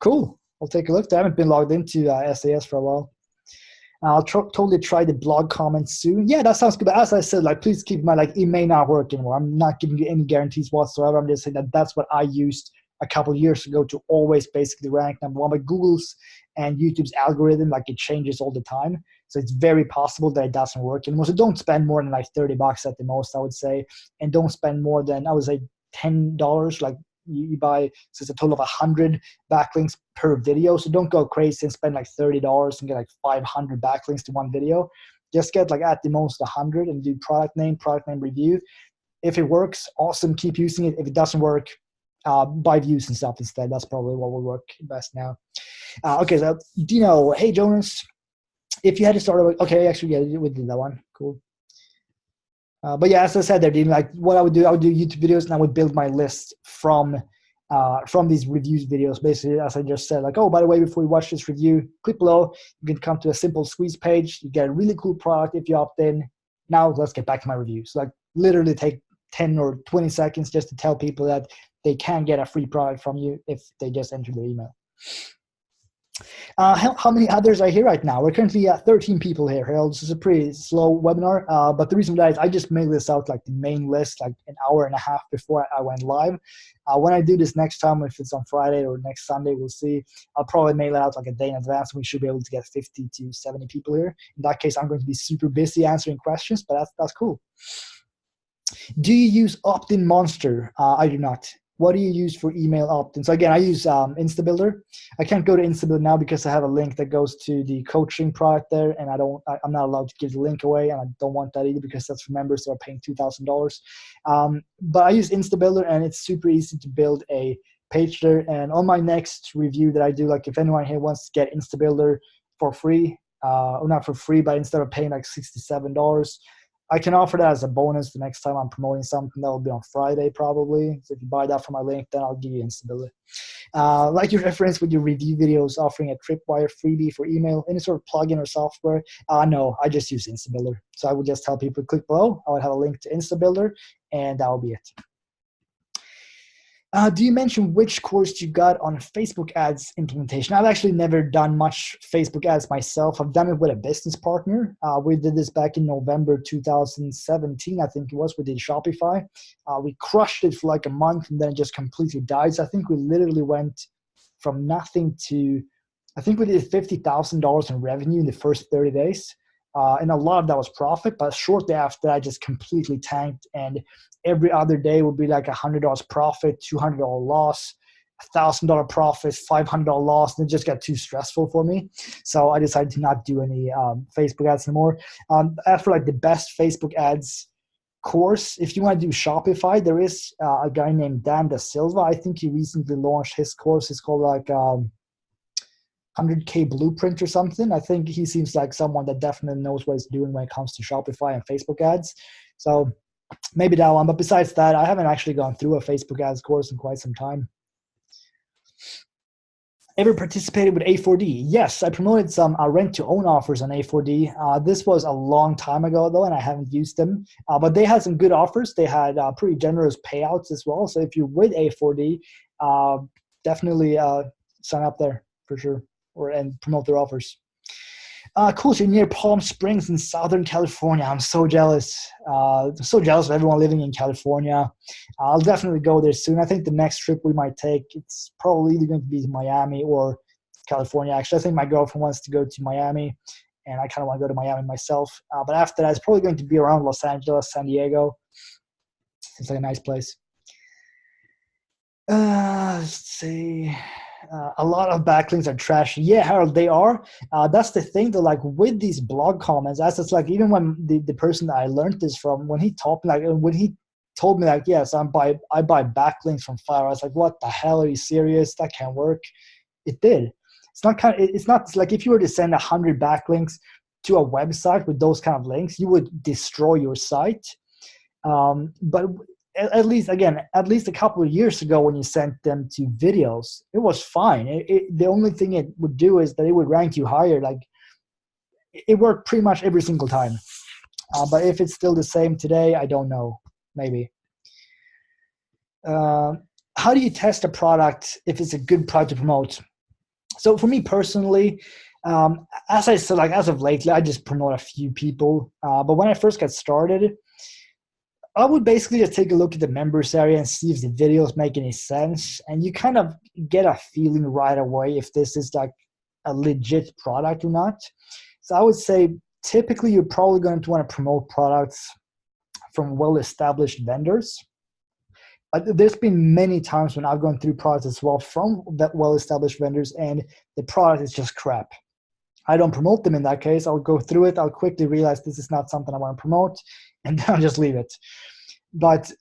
Cool. I'll take a look. I haven't been logged into SAS for a while. I'll totally try the blog comments soon. Yeah, that sounds good. But as I said, like, please keep in mind, like, it may not work anymore. I'm not giving you any guarantees whatsoever. I'm just saying that that's what I used a couple years ago to always basically rank #1. But Google's and YouTube's algorithm, like, it changes all the time. So it's very possible that it doesn't work anymore. So don't spend more than like $30 at the most, I would say. And don't spend more than, I would say, $10. Like, you buy, so it's a total of 100 backlinks per video. So don't go crazy and spend like $30 and get like 500 backlinks to one video. Just get like at the most 100 and do product name review. If it works, awesome, keep using it. If it doesn't work, buy views and stuff instead. That's probably what will work best now. Okay, so Dino, hey Jonas, if you had to start, okay, actually, yeah, we did that one. Cool. But yeah, as I said there, Dean, like what I would do YouTube videos and I would build my list from these reviews videos. Basically, as I just said, like, oh, by the way, before you watch this review, click below. You can come to a simple squeeze page. You get a really cool product if you opt in. Now let's get back to my review. So like literally take 10 or 20 seconds just to tell people that they can get a free product from you if they just enter their email. How many others are here right now? We're currently at 13 people here, Harold. This is a pretty slow webinar, but the reason for that is I just made this out like the main list like an hour and a half before I went live. When I do this next time, if it's on Friday or next Sunday, we'll see. I'll probably mail it out like a day in advance. We should be able to get 50 to 70 people here. In that case, I'm going to be super busy answering questions, but that's cool. Do you use Opt-in Monster? I do not. What do you use for email opt-in? So again, I use Instabuilder. I can't go to Instabuilder now because I have a link that goes to the coaching product there, and I'm not allowed to give the link away, and I don't want that either because that's for members that are paying $2,000. But I use Instabuilder, and it's super easy to build a page there. And on my next review that I do, like if anyone here wants to get Instabuilder for free, or not for free, but instead of paying like $67, I can offer that as a bonus the next time I'm promoting something. That will be on Friday probably. So if you buy that from my link, then I'll give you Instabuilder. Like your reference with your review videos offering a Tripwire freebie for email, any sort of plugin or software. No, I just use Instabuilder. So I would just tell people click below. I would have a link to Instabuilder, and that will be it. Do you mention which course you got on Facebook ads implementation? I've actually never done much Facebook ads myself. I've done it with a business partner. We did this back in November 2017, I think it was. We did Shopify. We crushed it for like a month, and then it just completely died. So I think we literally went from nothing to, I think we did $50,000 in revenue in the first 30 days. And a lot of that was profit, but shortly after I just completely tanked, and every other day would be like $100 profit, $200 loss, $1,000 profit, $500 loss, and it just got too stressful for me. So I decided to not do any Facebook ads anymore. As for like the best Facebook ads course, if you want to do Shopify, there is a guy named Dan Da Silva. I think he recently launched his course. It's called like 100K Blueprint or something. I think he seems like someone that definitely knows what he's doing when it comes to Shopify and Facebook ads. So maybe that one. But besides that, I haven't actually gone through a Facebook ads course in quite some time. Ever participated with A4D? Yes, I promoted some rent-to-own offers on A4D. This was a long time ago, though, and I haven't used them. But they had some good offers. They had pretty generous payouts as well. So if you're with A4D, definitely sign up there for sure, and promote their offers. Cool. So you're near Palm Springs in Southern California. I'm so jealous. So jealous of everyone living in California. I'll definitely go there soon. I think the next trip we might take, it's probably either going to be to Miami or California. Actually, I think my girlfriend wants to go to Miami, and I kind of want to go to Miami myself. But after that, it's probably going to be around Los Angeles, San Diego. Seems like a nice place. Let's see. A lot of backlinks are trash. Yeah, Harold, they are. That's the thing though, like with these blog comments, as it's like, even when the person that I learned this from, when he told me like, yes, I buy backlinks from Fiverr, I was like, what the hell, are you serious? That can't work. It did. It's not like if you were to send 100 backlinks to a website with those kind of links, you would destroy your site. But at least a couple of years ago, when you sent them to videos, it was fine. The only thing it would do is that it would rank you higher. Like, it worked pretty much every single time. But if it's still the same today, I don't know. Maybe. How do you test a product if it's a good product to promote? So for me personally, as I said, like as of lately, I just promote a few people. But when I first got started, I would basically just take a look at the members area and see if the videos make any sense. And you kind of get a feeling right away if this is like a legit product or not. So I would say typically you're probably going to want to promote products from well-established vendors. But there's been many times when I've gone through products as well from that well-established vendors, and the product is just crap. I don't promote them in that case. I'll go through it. I'll quickly realize this is not something I want to promote, and then I'll just leave it. But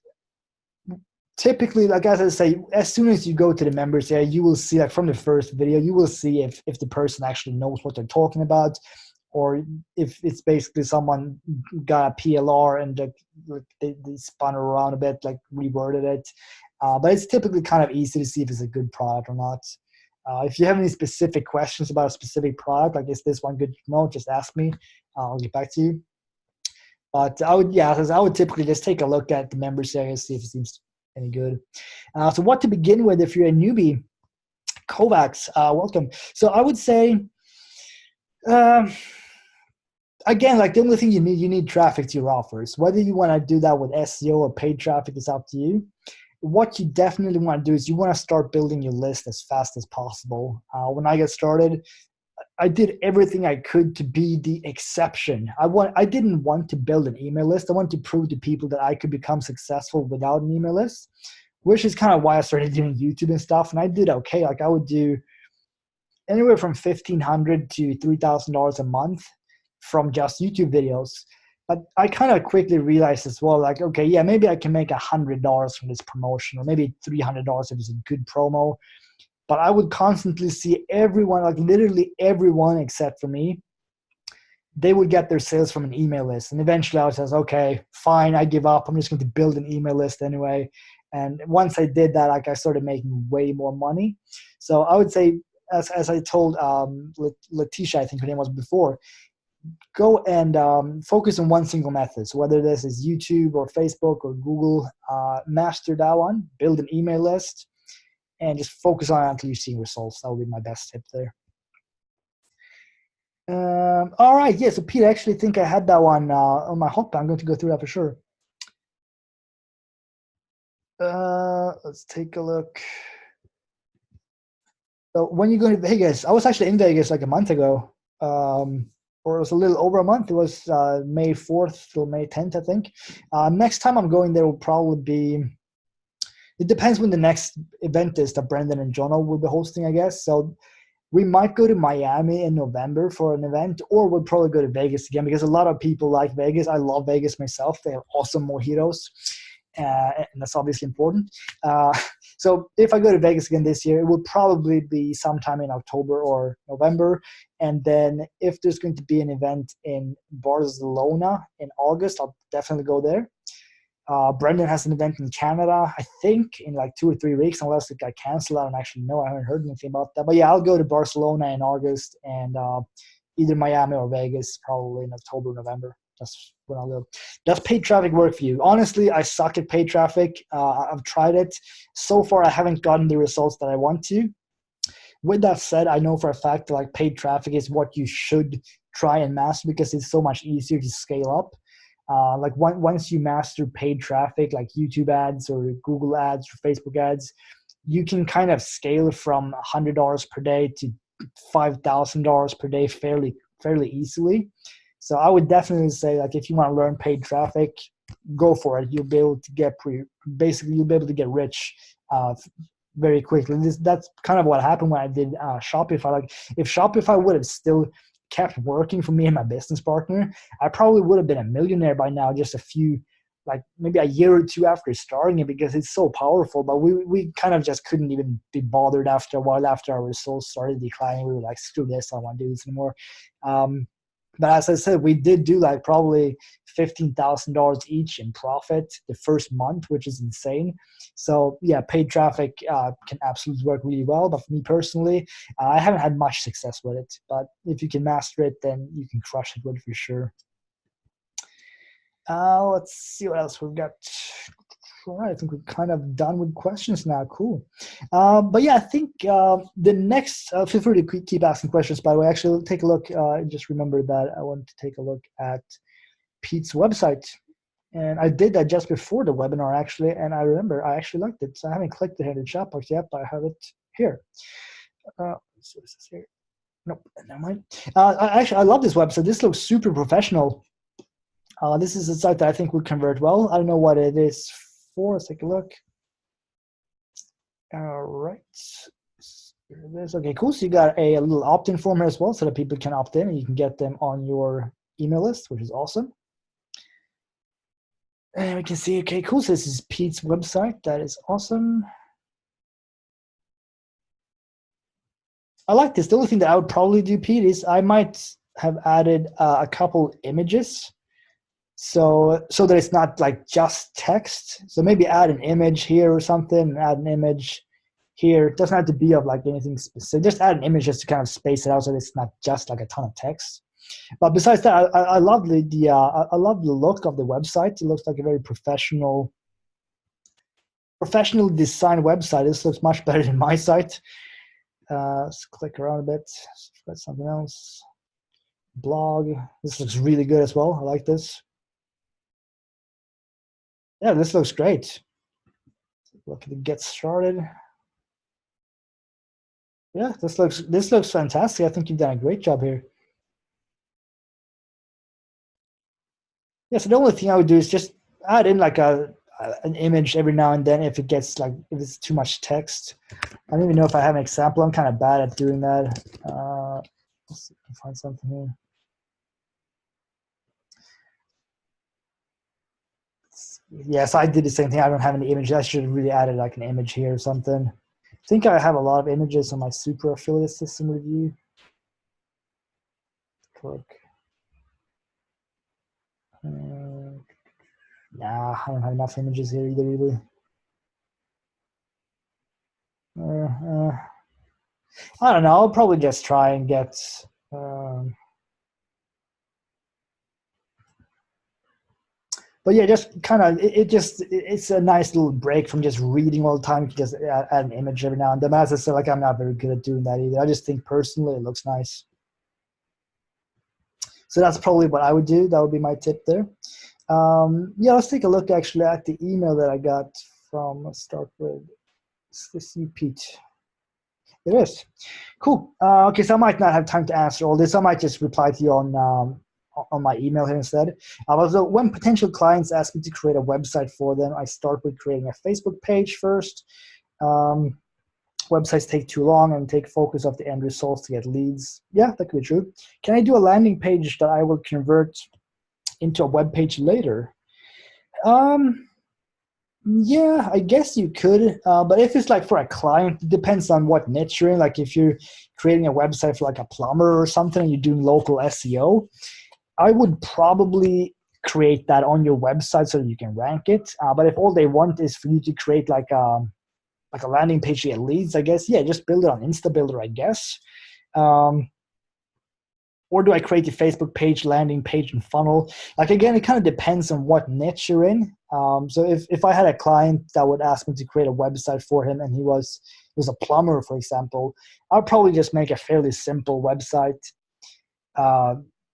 typically, like as I say, as soon as you go to the members area, you will see, like from the first video, you will see if the person actually knows what they're talking about, or if it's basically someone got a PLR and they spun around a bit, like reworded it. But it's typically kind of easy to see if it's a good product or not. If you have any specific questions about a specific product, like is this one good to promote, just ask me. I'll get back to you. But I would typically just take a look at the members area, see if it seems any good. So what to begin with if you're a newbie? Kovacs, welcome. So I would say, again, like the only thing you need traffic to your offers. Whether you want to do that with SEO or paid traffic is up to you. What you definitely want to do is you want to start building your list as fast as possible. When I got started, I did everything I could to be the exception. I didn't want to build an email list. I wanted to prove to people that I could become successful without an email list, which is kind of why I started doing YouTube and stuff. And I did okay. Like I would do anywhere from $1,500 to $3,000 a month from just YouTube videos. But I kind of quickly realized as well, like, okay, yeah, maybe I can make $100 from this promotion, or maybe $300 if it's a good promo. But I would constantly see everyone, like literally everyone except for me, they would get their sales from an email list. And eventually I was like, okay, fine, I give up. I'm just going to build an email list anyway. And once I did that, like I started making way more money. So I would say, as I told Letitia, I think her name was before, go and focus on one single method. So whether this is YouTube or Facebook or Google, master that one, build an email list, and just focus on it until you see results. That would be my best tip there. All right, yeah, so Pete, I actually think I had that one on my hotbar. I'm going to go through that for sure. Let's take a look. So when you go to Vegas, I was actually in Vegas like a month ago. Or it was a little over a month. It was May 4th till May 10th, I think. Next time I'm going there will probably be, it depends when the next event is that Brendan and Jono will be hosting, I guess. So we might go to Miami in November for an event, or we'll probably go to Vegas again because a lot of people like Vegas. I love Vegas myself. They have awesome mojitos, and that's obviously important. So if I go to Vegas again this year, it will probably be sometime in October or November. And then if there's going to be an event in Barcelona in August, I'll definitely go there. Brendan has an event in Canada, I think, in like 2 or 3 weeks, unless it got canceled. I don't actually know. I haven't heard anything about that. But yeah, I'll go to Barcelona in August, and either Miami or Vegas probably in October, November. That's what I'll go. Does paid traffic work for you? Honestly, I suck at paid traffic. I've tried it. So far, I haven't gotten the results that I want to. With that said, I know for a fact that like paid traffic is what you should try and master because it's so much easier to scale up. Like once you master paid traffic, like YouTube ads or Google ads or Facebook ads, you can kind of scale from $100 per day to $5,000 per day fairly easily. So I would definitely say, like, if you want to learn paid traffic, go for it. You'll be able to get you'll be able to get rich very quickly. That's kind of what happened when I did Shopify. Like, if Shopify would have still kept working for me and my business partner, I probably would have been a millionaire by now, just like maybe a year or two after starting it, because it's so powerful. But we kind of just couldn't even be bothered after a while. After our results started declining, we were like, screw this, I don't want to do this anymore. But as I said, we did do like probably $15,000 each in profit the first month, which is insane. So yeah, paid traffic can absolutely work really well. But for me personally, I haven't had much success with it. But if you can master it, then you can crush it with it for sure. Let's see what else we've got. All right, I think we're kind of done with questions now. Cool. But yeah, I think the next, feel free to keep asking questions, by the way. Actually, take a look. Just remember that I want to take a look at Pete's website. And I did that just before the webinar, actually. And I remember I actually liked it. So I haven't clicked it here in the chat box yet, but I have it here. So is this here? Nope, never mind. I love this website. This looks super professional. This is a site that I think would convert well. I don't know what it is for. Let's take a look. All right. Here it is. Okay, cool. So you got a little opt-in form here as well, so that people can opt in and you can get them on your email list, which is awesome. And we can see, okay, cool. So this is Pete's website. That is awesome. I like this. The only thing that I would probably do, Pete, is I might have added a couple images. So that it's not like just text. So maybe add an image here or something, and add an image here. It doesn't have to be of like anything specific. Just add an image just to kind of space it out so it's not just like a ton of text. But besides that, I love I love the look of the website. It looks like a very professionally designed website. This looks much better than my site. Let's click around a bit. Got something else. Blog. This looks really good as well. I like this. Yeah, this looks great. Look at it get started. Yeah, this looks fantastic. I think you've done a great job here. Yeah, so the only thing I would do is just add in like an image every now and then if it's too much text. I don't even know if I have an example. I'm kind of bad at doing that. Let's see if I can find something here. Yes, I did the same thing. I don't have any images. I should have really added like an image here or something. I think I have a lot of images on my super affiliate system review. Click. Nah, I don't have enough images here either, really. I don't know. I'll probably just try and get. But yeah, just kind of, it's a nice little break from just reading all the time. You can just add an image every now and then. As I said, like, I'm not very good at doing that either. I just think personally it looks nice. So that's probably what I would do. That would be my tip there. Yeah, let's take a look actually at the email that I got from, let's start with, let's see, Pete. It is. Cool. Okay, so I might not have time to answer all this. I might just reply to you on my email here instead. So when potential clients ask me to create a website for them, I start with creating a Facebook page first. Websites take too long and take focus of the end results to get leads. Yeah, that could be true. Can I do a landing page that I will convert into a web page later? Yeah, I guess you could, but if it's like for a client, it depends on what niche you're in. Like if you're creating a website for like a plumber or something and you're doing local SEO, I would probably create that on your website so that you can rank it. But if all they want is for you to create like a landing page to get leads, I guess, yeah, just build it on InstaBuilder, I guess. or do I create the Facebook page, landing page, and funnel? Like, again, it kind of depends on what niche you're in. So if I had a client that would ask me to create a website for him and he was a plumber, for example, I'd probably just make a fairly simple website,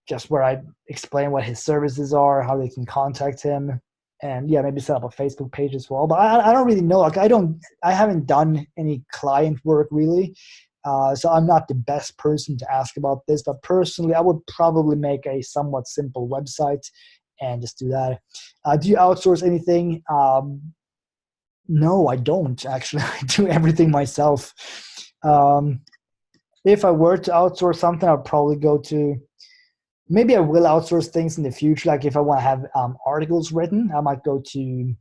just where I explain what his services are, how they can contact him, and yeah, maybe set up a Facebook page as well. But I don't really know. Like, I haven't done any client work really. So I'm not the best person to ask about this, but personally, I would probably make a somewhat simple website and just do that. Do you outsource anything? No, I don't actually. I do everything myself. If I were to outsource something, I'd probably go to, maybe I will outsource things in the future. Like if I want to have articles written, I might go to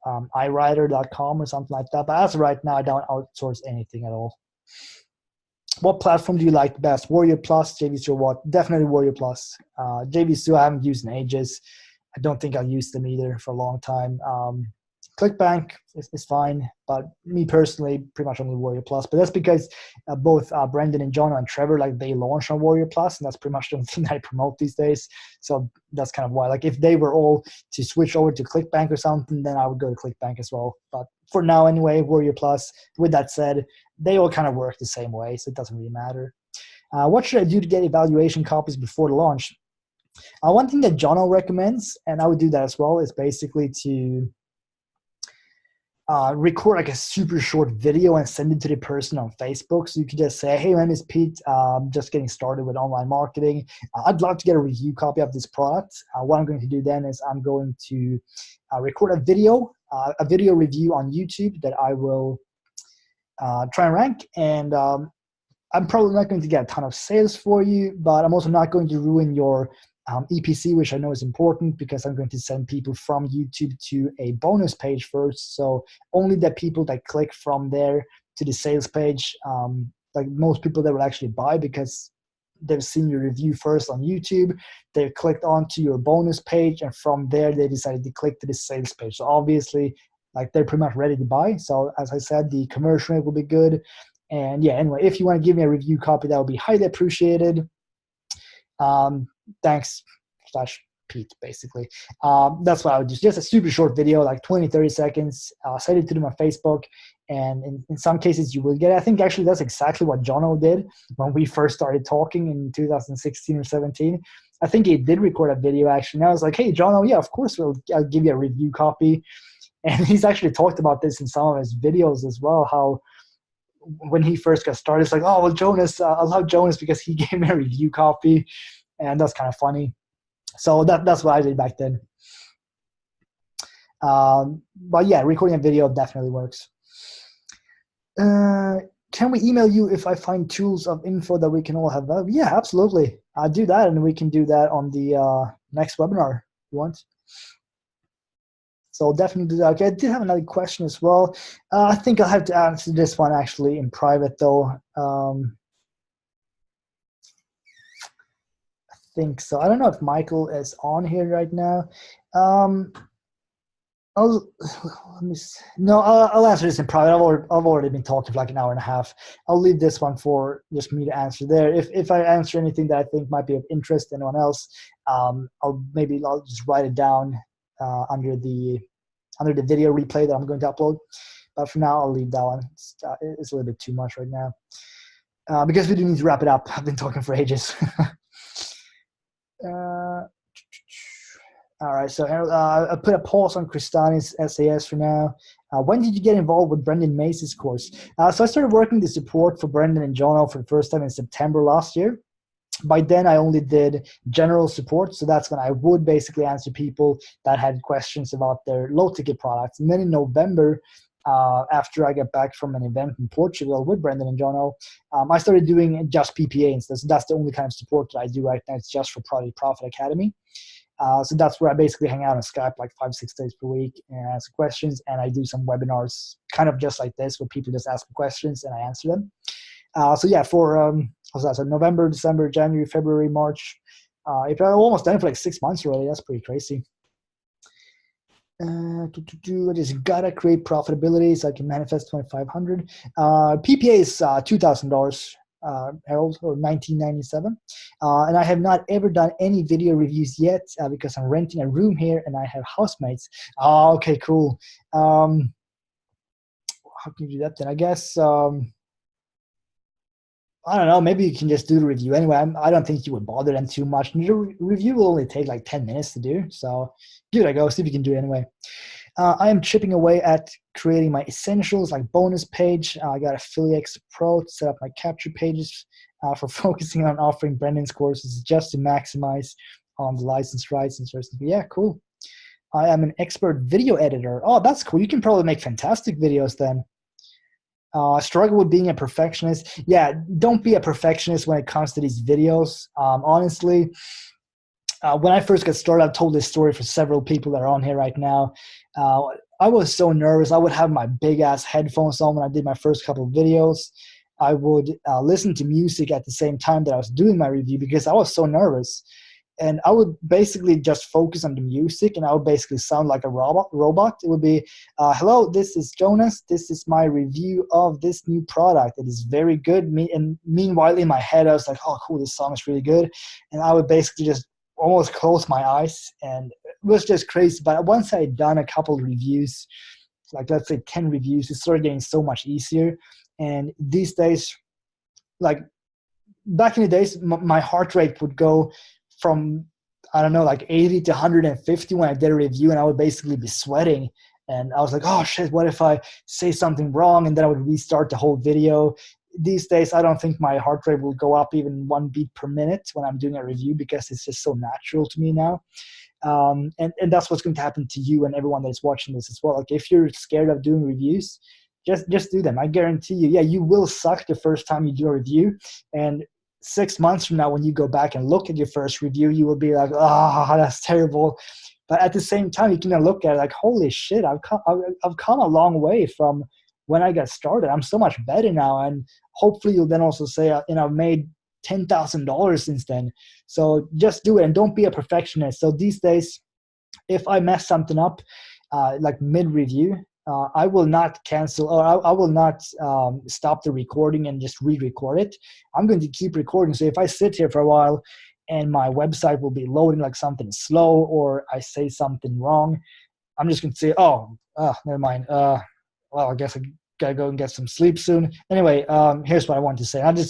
iWriter.com or something like that. But as of right now, I don't outsource anything at all. What platform do you like best? Warrior Plus, JVZoo, or what? Definitely Warrior Plus. JVZoo I haven't used in ages. I don't think I'll use them either for a long time. ClickBank is fine, but me personally, pretty much only Warrior Plus. But that's because both Brendan and John and Trevor, like, they launched on Warrior Plus, and that's pretty much the only thing that I promote these days. So that's kind of why. Like, if they were all to switch over to ClickBank or something, then I would go to ClickBank as well. But for now, anyway, Warrior Plus. With that said, they all kind of work the same way, so it doesn't really matter. What should I do to get evaluation copies before the launch? One thing that Jono recommends, and I would do that as well, is basically to record like a super short video and send it to the person on Facebook. So you could just say, hey, my name is Pete. Just getting started with online marketing. I'd love to get a review copy of this product. What I'm going to do then is I'm going to record a video review on YouTube that I will try and rank. And I'm probably not going to get a ton of sales for you, but I'm also not going to ruin your EPC, which I know is important, because I'm going to send people from YouTube to a bonus page first. So only the people that click from there to the sales page, like most people that will actually buy because they've seen your review first on YouTube, they've clicked onto your bonus page, and from there they decided to click to the sales page. So obviously, like, they're pretty much ready to buy. So as I said, the conversion rate will be good. And yeah, anyway, if you want to give me a review copy, that would be highly appreciated. Thanks / Pete, basically. That's what I would do. Just a super short video, like 20-30 seconds. Send it to them on Facebook, and in some cases you will get it. I think actually that's exactly what Jono did when we first started talking in 2016 or 17. I think he did record a video actually. And I was like, hey, Jono, yeah, of course I'll give you a review copy. And he's actually talked about this in some of his videos as well, how when he first got started, it's like, oh, well, Jonas, I love Jonas because he gave me a review copy. And that's kind of funny. So that's what I did back then. But yeah, recording a video definitely works. Can we email you if I find tools of info that we can all have? Yeah, absolutely. I'll do that, and we can do that on the next webinar if you want. So definitely do that. Okay, I did have another question as well. I think I'll have to answer this one actually in private though. Think so. I don't know if Michael is on here right now. I'll answer this in private. I've already been talking for like an hour and a half. I'll leave this one for just me to answer there. If I answer anything that I think might be of interest to anyone else, I'll just write it down under the video replay that I'm going to upload. But for now, I'll leave that one. It's a little bit too much right now because we do need to wrap it up. I've been talking for ages. All right, so I put a pause on Kristani's SAS for now. When did you get involved with Brendan Macy's course? So I started working the support for Brendan and Jono for the first time in September last year. By then, I only did general support, so that's when I would basically answer people that had questions about their low-ticket products. And then in November, after I got back from an event in Portugal with Brendan and Jono, I started doing just PPA instead. So that's the only kind of support that I do right now. It's just for Product Profit Academy. So that's where I basically hang out on Skype like 5-6 days per week and answer questions. And I do some webinars kind of just like this where people just ask me questions and I answer them. So yeah, for so November, December, January, February, March, April, I've almost done it for like 6 months already. That's pretty crazy. I just gotta create profitability so I can manifest 2,500. PPA is $2,000. Harold, or 1997. And I have not ever done any video reviews yet because I'm renting a room here and I have housemates. Oh, okay, cool. How can you do that then? I guess, I don't know, maybe you can just do the review anyway. I don't think you would bother them too much. The review will only take like 10 minutes to do, so give it a go, see if you can do it anyway. I am chipping away at creating my essentials, like bonus page. I got Affiliate Pro to set up my capture pages for focusing on offering Brendan's courses just to maximize on the license rights and certain. Yeah, cool. I am an expert video editor. Oh, that's cool. You can probably make fantastic videos then. Struggle with being a perfectionist. Yeah, don't be a perfectionist when it comes to these videos. Honestly, when I first got started, I've told this story for several people that are on here right now. I was so nervous. I would have my big-ass headphones on when I did my first couple of videos. I would listen to music at the same time that I was doing my review because I was so nervous. And I would basically just focus on the music, and I would basically sound like a robot. It would be, hello, this is Jonas. This is my review of this new product. It is very good. And meanwhile, in my head, I was like, oh, cool, this song is really good. And I would basically just almost close my eyes, and it was just crazy. But once I had done a couple of reviews, like let's say 10 reviews, it started getting so much easier. And these days, like back in the days, my heart rate would go from, I don't know, like 80 to 150 when I did a review, and I would basically be sweating. And I was like, oh shit, what if I say something wrong? And then I would restart the whole video. These days, I don't think my heart rate will go up even 1 beat per minute when I'm doing a review because it's just so natural to me now. And that's what's going to happen to you and everyone that's watching this as well. Like if you're scared of doing reviews, just do them. I guarantee you, yeah, you will suck the first time you do a review. And 6 months from now, when you go back and look at your first review, you will be like, oh, that's terrible. But at the same time, you can look at it like, holy shit, I've come a long way from when I got started. I'm so much better now. And hopefully you'll then also say, I've made $10,000 since then. So just do it and don't be a perfectionist. So these days, if I mess something up, like mid-review, I will not cancel, or I will not stop the recording and just re-record it. I'm going to keep recording. So if I sit here for a while and my website will be loading like something slow, or I say something wrong, I'm just going to say, oh, never mind. Well, I guess I got to go and get some sleep soon. Anyway, here's what I want to say. I don't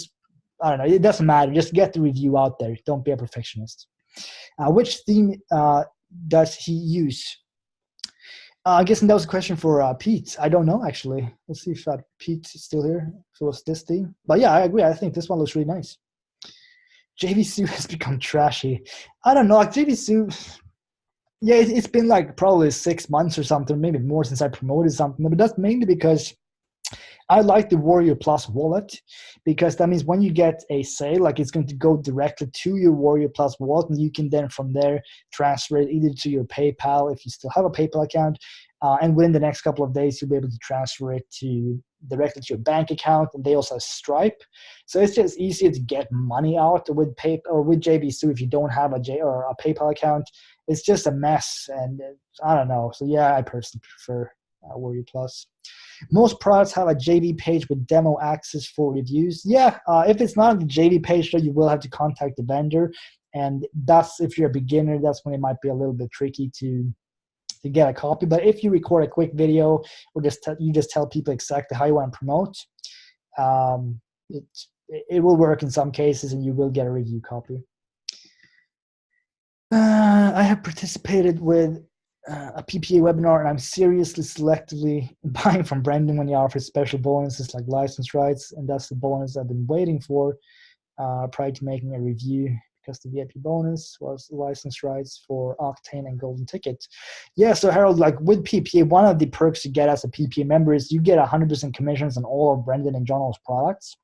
know. It doesn't matter. Just get the review out there. Don't be a perfectionist. Which theme does he use? I guess that was a question for Pete. I don't know, actually. Let's see if Pete is still here. If it was this theme. But yeah, I agree. I think this one looks really nice. JVZoo has become trashy. I don't know. Like JVZoo, yeah, it's been like probably 6 months or something, maybe more since I promoted something. But that's mainly because I like the Warrior Plus wallet, because that means when you get a sale, like it's going to go directly to your Warrior Plus wallet, and you can then from there transfer it either to your PayPal if you still have a PayPal account, and within the next couple of days you'll be able to transfer it directly to your bank account. And they also have Stripe, so it's just easier to get money out with PayPal or with JVZoo if you don't have a PayPal account. It's just a mess, and I don't know. So yeah, I personally prefer Warrior Plus. Most products have a JV page with demo access for reviews. Yeah, if it's not on the JV page, though, you will have to contact the vendor, and that's if you're a beginner. That's when it might be a little bit tricky to get a copy. But if you record a quick video or you just tell people exactly how you want to promote, it will work in some cases, and you will get a review copy. I have participated with a PPA webinar, and I'm seriously selectively buying from Brendan when he offers special bonuses like license rights, and that's the bonus I've been waiting for prior to making a review, because the VIP bonus was license rights for Octane and Golden Ticket. Yeah, so Harold, like with PPA, one of the perks you get as a PPA member is you get 100% commissions on all of Brendan and Jono's products.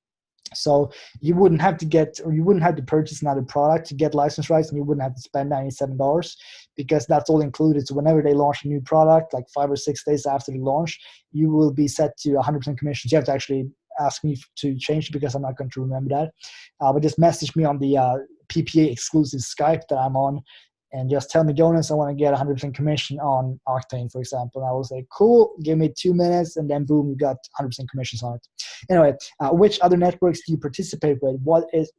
So you wouldn't have to purchase another product to get license rights, and you wouldn't have to spend $97 because that's all included. So whenever they launch a new product, like 5 or 6 days after the launch, you will be set to 100% commissions. You have to actually ask me to change it because I'm not going to remember that. But just message me on the PPA exclusive Skype that I'm on, and just tell me, Jonas, I want to get 100% commission on Octane, for example. And I will say, cool, give me 2 minutes, and then boom, you got 100% commissions on it. Anyway, which other networks do you participate with? What is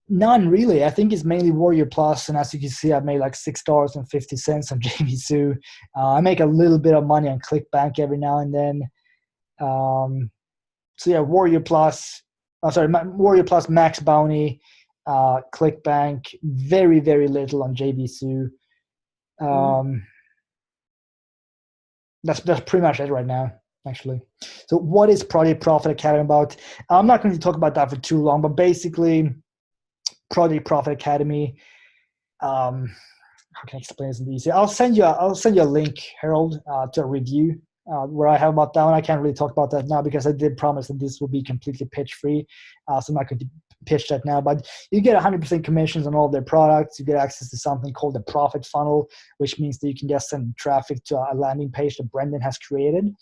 none really. I think it's mainly Warrior Plus, and as you can see, I've made like $6.50 on JVZoo. I make a little bit of money on ClickBank every now and then. So yeah, Warrior Plus, Warrior Plus, Max Bounty, ClickBank, very, very little on JVZoo. That's pretty much it right now, actually. So what is Project Profit Academy about? I'm not going to talk about that for too long, but basically Project Profit Academy, how can I explain this in easy? I'll send you a link, Harold, to a review where I have about that one. I can't really talk about that now because I did promise that this will be completely pitch free. So I'm not going to pitch that now, but you get 100% commissions on all of their products. You get access to something called the profit funnel, which means that you can just send traffic to a landing page that Brendan has created.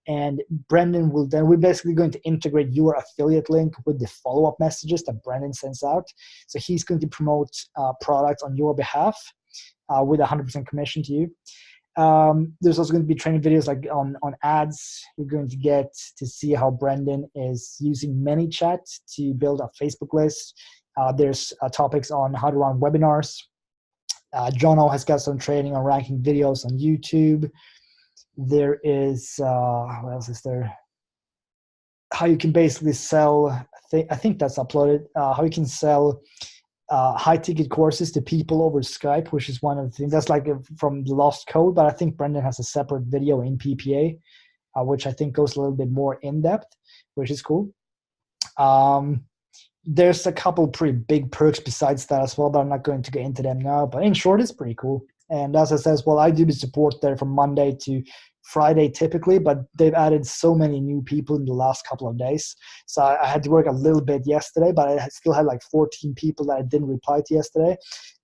And Brendan will then, we're basically going to integrate your affiliate link with the follow-up messages that Brendan sends out. So he's going to promote products on your behalf with 100% commission to you. There's also going to be training videos like on ads. You're going to get to see how Brendan is using ManyChat to build a Facebook list. There's topics on how to run webinars. Jono has got some training on ranking videos on YouTube. There is, what else is there? How you can basically sell, I think that's uploaded, how you can sell high-ticket courses to people over Skype, which is one of the things. That's like from the Lost Code, but I think Brendan has a separate video in PPA, which I think goes a little bit more in-depth, which is cool. There's a couple pretty big perks besides that as well, but I'm not going to get into them now. But in short, it's pretty cool. And as I said, well, I do the support there from Monday to Friday typically, but they've added so many new people in the last couple of days. So I had to work a little bit yesterday, but I still had like 14 people that I didn't reply to yesterday.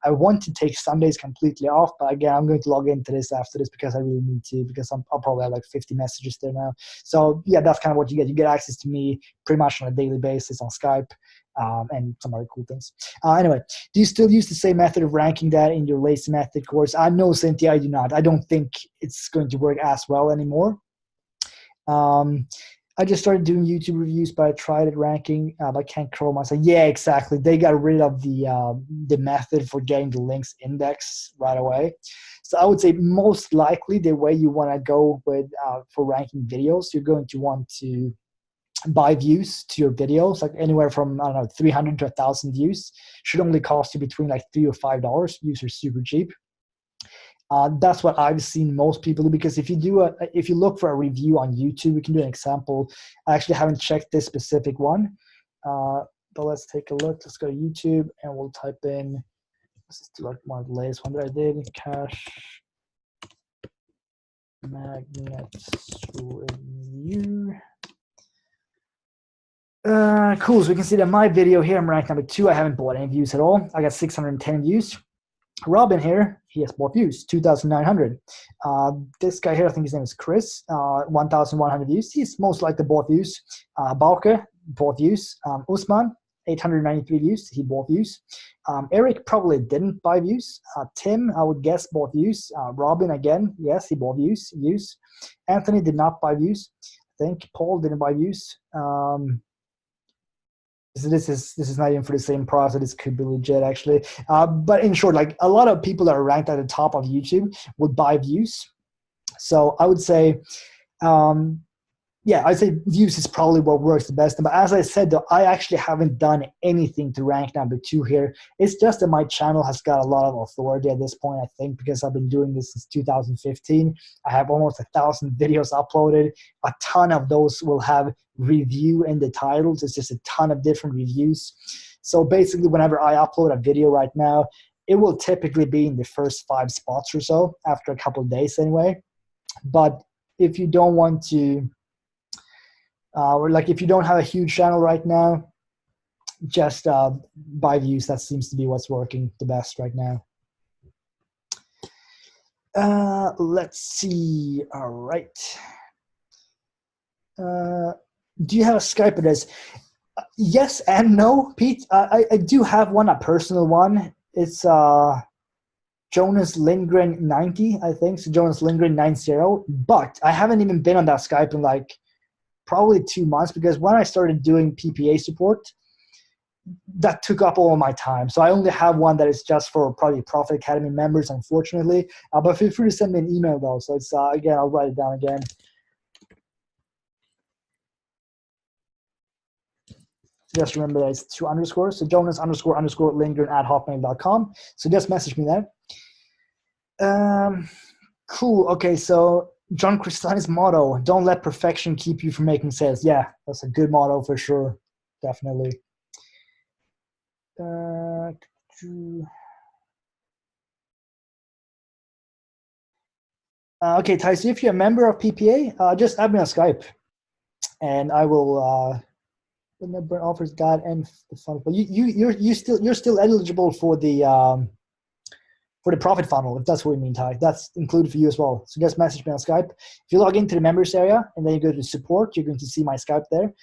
I want to take Sundays completely off, but again, I'm going to log into this after this because I really need to, because I'll probably have like 50 messages there now. So yeah, that's kind of what you get. You get access to me pretty much on a daily basis on Skype. And some other cool things. Anyway, do you still use the same method of ranking that in your Lazy Method course? No, Cynthia, I do not. I don't think it's going to work as well anymore. I just started doing YouTube reviews, but I tried it ranking, but I can't Chrome. I said, yeah, exactly. They got rid of the method for getting the links index right away. So I would say most likely the way you want to go with for ranking videos, you're going to want to buy views to your videos, like anywhere from, I don't know, 300 to 1,000 views. Should only cost you between like $3 or $5. Views are super cheap. That's what I've seen most people do, because if you look for a review on YouTube, we can do an example. I actually haven't checked this specific one, but let's take a look. Let's go to YouTube and we'll type in, this is like one of the latest one that I did, Cash Magnets Review. Cool, so we can see that my video here, I'm ranked number 2. I haven't bought any views at all. I got 610 views. Robin here, he has bought views, 2,900. This guy here, I think his name is Chris, 1,100 views. He's most likely bought views. Bauke bought views. Usman, 893 views. He bought views. Eric probably didn't buy views. Tim, I would guess, bought views. Robin, again, yes, he bought views. Anthony did not buy views. I think Paul didn't buy views. So this is not even for the same price. This could be legit, actually. But in short, like a lot of people that are ranked at the top of YouTube would buy views. So I would say, I'd say views is probably what works the best. But as I said, though, I actually haven't done anything to rank number 2 here. It's just that my channel has got a lot of authority at this point, I think, because I've been doing this since 2015. I have almost 1,000 videos uploaded. A ton of those will have review in the titles. It's just a ton of different reviews. So basically, whenever I upload a video right now, it will typically be in the first 5 spots or so, after a couple of days anyway. But if you don't want to, or like if you don't have a huge channel right now, just buy views. That seems to be what's working the best right now. Let's see. All right. Do you have a Skype address? Yes and no, Pete. I do have one, a personal one. It's Jonas Lindgren 90, I think. So Jonas Lindgren 90. But I haven't even been on that Skype in like probably 2 months, because when I started doing PPA support, that took up all my time. So I only have one that is just for Project Profit Academy members, unfortunately. But feel free to send me an email though. So it's again, I'll write it down again. Just remember that it's 2 underscores. So Jonas _ Lindgren at hotmail.com. So just message me there. Cool. Okay. So John Crestani's motto: "Don't let perfection keep you from making sales." Yeah, that's a good motto for sure. Definitely. Okay, Ty, so if you're a member of PPA, just add me on Skype, and I will remember offers guide and the funnel. But you're still eligible for the profit funnel, if that's what you mean, Ty. That's included for you as well. So just message me on Skype. If you log into the members area and then you go to support, you're going to see my Skype there.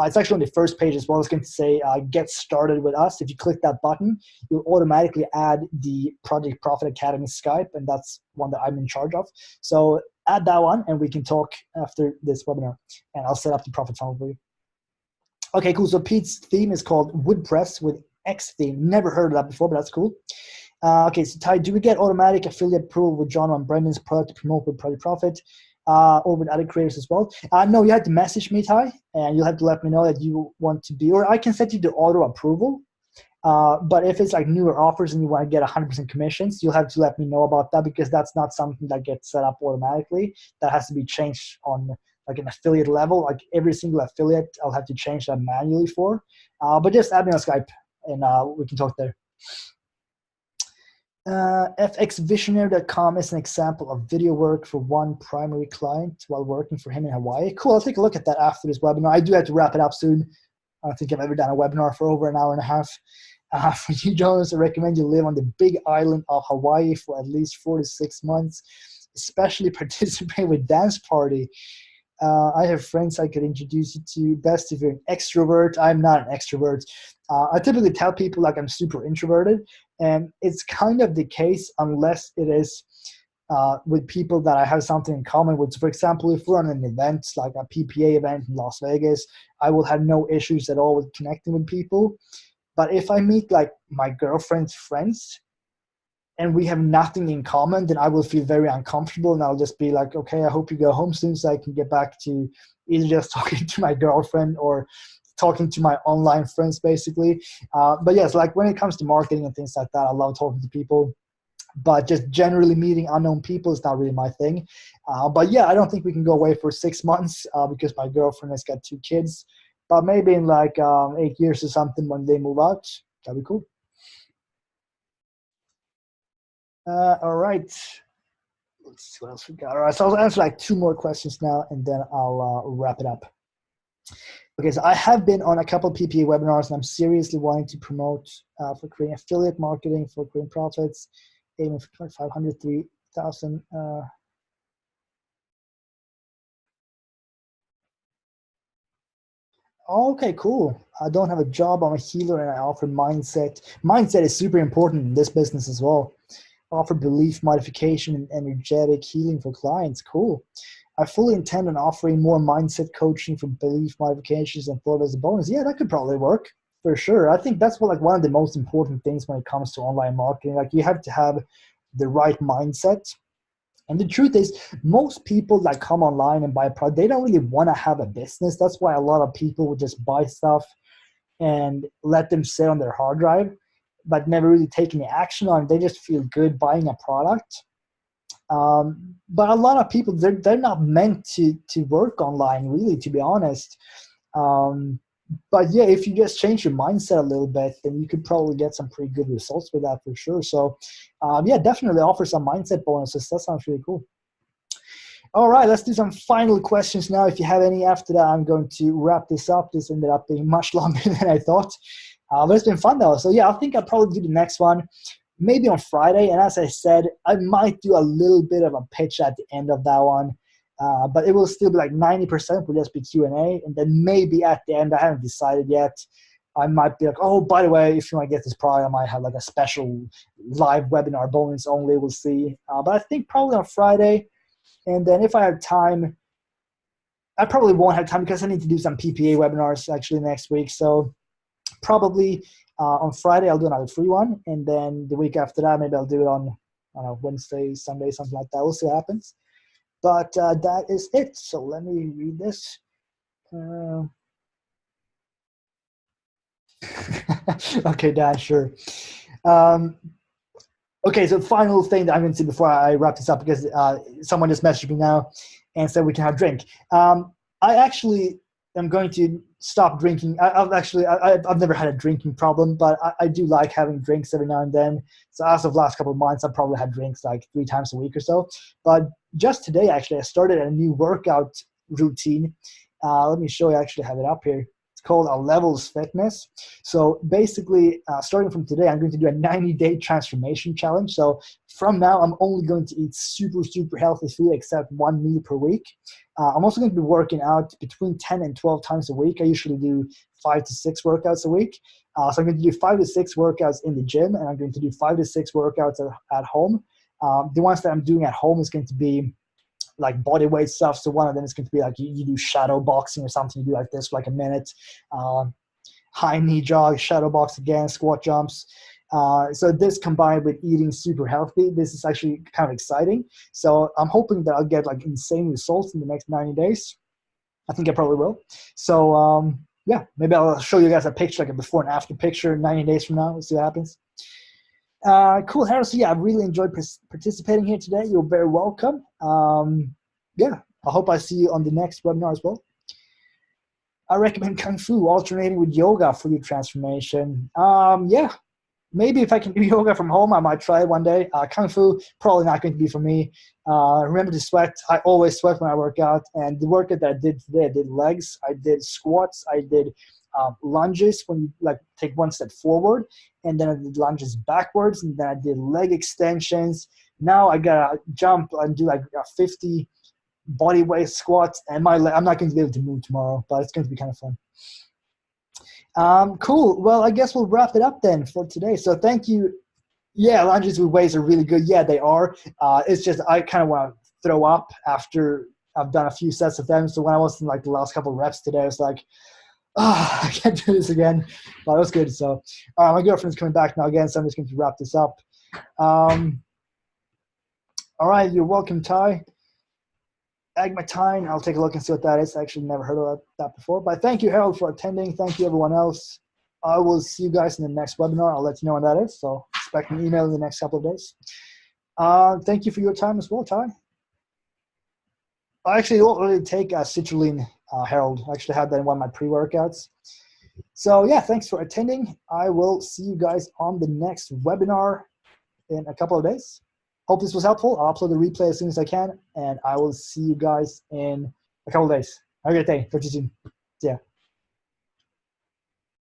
It's actually on the first page as well. It's going to say get started with us. If you click that button, you'll automatically add the Project Profit Academy Skype, and that's one that I'm in charge of. So add that one and we can talk after this webinar, and I'll set up the profit funnel for you. Okay, cool. So Pete's theme is called WordPress with X theme. Never heard of that before, but that's cool. Okay, so Ty, do we get automatic affiliate approval with John and Brendan's product to promote with Project Profit, or with other creators as well? No, you have to message me, Ty, and you'll have to let me know that you want to be, or I can set you to auto approval. But if it's like newer offers and you want to get 100% commissions, you'll have to let me know about that, because that's not something that gets set up automatically. That has to be changed on like an affiliate level. Like every single affiliate, I'll have to change that manually for. But just add me on Skype and we can talk there. FXvisionary.com is an example of video work for one primary client while working for him in Hawaii. Cool, I'll take a look at that after this webinar. I do have to wrap it up soon. I don't think I've ever done a webinar for over an hour and a half. For you, Jonas, I recommend you live on the big island of Hawaii for at least 4 to 6 months, especially participate with dance party. I have friends I could introduce you to. Best if you're an extrovert. I'm not an extrovert. I typically tell people like I'm super introverted, and it's kind of the case unless it is with people that I have something in common with. So for example, if we're on an event, like a PPA event in Las Vegas, I will have no issues at all with connecting with people. But if I meet like my girlfriend's friends and we have nothing in common, then I will feel very uncomfortable, and I'll just be like, okay, I hope you go home soon so I can get back to either just talking to my girlfriend or talking to my online friends, basically. But yes, like when it comes to marketing and things like that, I love talking to people. But just generally meeting unknown people is not really my thing. But yeah, I don't think we can go away for 6 months because my girlfriend has got 2 kids. But maybe in like 8 years or something when they move out, that'd be cool. All right. Let's see what else we got. All right, so I'll answer like 2 more questions now, and then I'll wrap it up. Okay, so I have been on a couple of PPA webinars, and I'm seriously wanting to promote for creating affiliate marketing for creating profits, aiming for 2,500, 3,000. Okay, cool. I don't have a job. I'm a healer, and I offer mindset. Mindset is super important in this business as well. Offer belief modification and energetic healing for clients. Cool. I fully intend on offering more mindset coaching for belief modifications and thought as a bonus. Yeah, that could probably work for sure. I think that's like one of the most important things when it comes to online marketing. Like you have to have the right mindset. And the truth is, most people that come online and buy a product, they don't really want to have a business. That's why a lot of people would just buy stuff and let them sit on their hard drive, but never really take any action on it. They just feel good buying a product. But a lot of people, they're not meant to work online, really, to be honest. But yeah, if you just change your mindset a little bit, then you could probably get some pretty good results with that for sure. So yeah, definitely offer some mindset bonuses. That sounds really cool. All right, let's do some final questions now. If you have any after that, I'm going to wrap this up. This ended up being much longer than I thought. But it's been fun though. So yeah, I think I'll probably do the next one maybe on Friday. And as I said, I might do a little bit of a pitch at the end of that one. But it will still be like 90% will just be Q&A. And then maybe at the end, I haven't decided yet, I might be like, oh, by the way, if you want to get this prize, I might have like a special live webinar bonus only. We'll see. But I think probably on Friday. And then if I have time, I probably won't have time because I need to do some PPA webinars actually next week. So probably on Friday, I'll do another free one. And then the week after that, maybe I'll do it on, I don't know, Wednesday, Sunday, something like that. We'll see what happens. But that is it. So let me read this. Okay, Dan, sure. Okay, so final thing that I'm going to say before I wrap this up, because someone just messaged me now and said we can have a drink. I actually am going to stop drinking. I've never had a drinking problem, but I do like having drinks every now and then. So as of last couple of months, I've probably had drinks like 3 times a week or so. But just today, actually, I started a new workout routine. Let me show you. I actually have it up here. Called a Levels Fitness. So basically, starting from today, I'm going to do a 90-day transformation challenge. So from now, I'm only going to eat super, super healthy food except 1 meal per week. I'm also going to be working out between 10 and 12 times a week. I usually do 5 to 6 workouts a week. So I'm going to do 5 to 6 workouts in the gym, and I'm going to do 5 to 6 workouts at home. The ones that I'm doing at home is going to be like body weight stuff. So one of them is going to be like you do shadow boxing or something. You do like this for like a minute. High knee jog, shadow box again, squat jumps. So this combined with eating super healthy, this is actually kind of exciting. So I'm hoping that I'll get like insane results in the next 90 days. I think I probably will. So yeah, maybe I'll show you guys a picture, like a before and after picture 90 days from now. We'll see what happens. Cool, Harold. So yeah, I've really enjoyed participating here today. You're very welcome. Yeah, I hope I see you on the next webinar as well. I recommend Kung Fu alternating with yoga for your transformation. Yeah, maybe if I can do yoga from home, I might try it one day. Kung Fu, probably not going to be for me. Remember to sweat. I always sweat when I work out. And the workout that I did today, I did legs, I did squats, I did lunges when you like take one step forward, and then I did lunges backwards, and then I did leg extensions. Now I gotta jump and do like 50 body weight squats, and I'm not going to be able to move tomorrow, but it's going to be kind of fun. Cool. Well, I guess we'll wrap it up then for today. So thank you. Yeah, lunges with weights are really good. Yeah, they are. It's just I kind of want to throw up after I've done a few sets of them. So when I was in like the last couple of reps today, I was like, oh, I can't do this again. But it was good. So my girlfriend's coming back now again, so I'm just going to wrap this up. All right, you're welcome, Ty. Agmatine, I'll take a look and see what that is. I actually never heard of that before. But thank you, Harold, for attending. Thank you, everyone else. I will see you guys in the next webinar. I'll let you know when that is. So expect an email in the next couple of days. Thank you for your time as well, Ty. I actually don't really take citrulline, Harold. I actually had that in one of my pre-workouts. So yeah, thanks for attending. I will see you guys on the next webinar in a couple of days. Hope this was helpful. I'll upload the replay as soon as I can, and I will see you guys in a couple of days. Have a great day. Talk to you soon. See ya.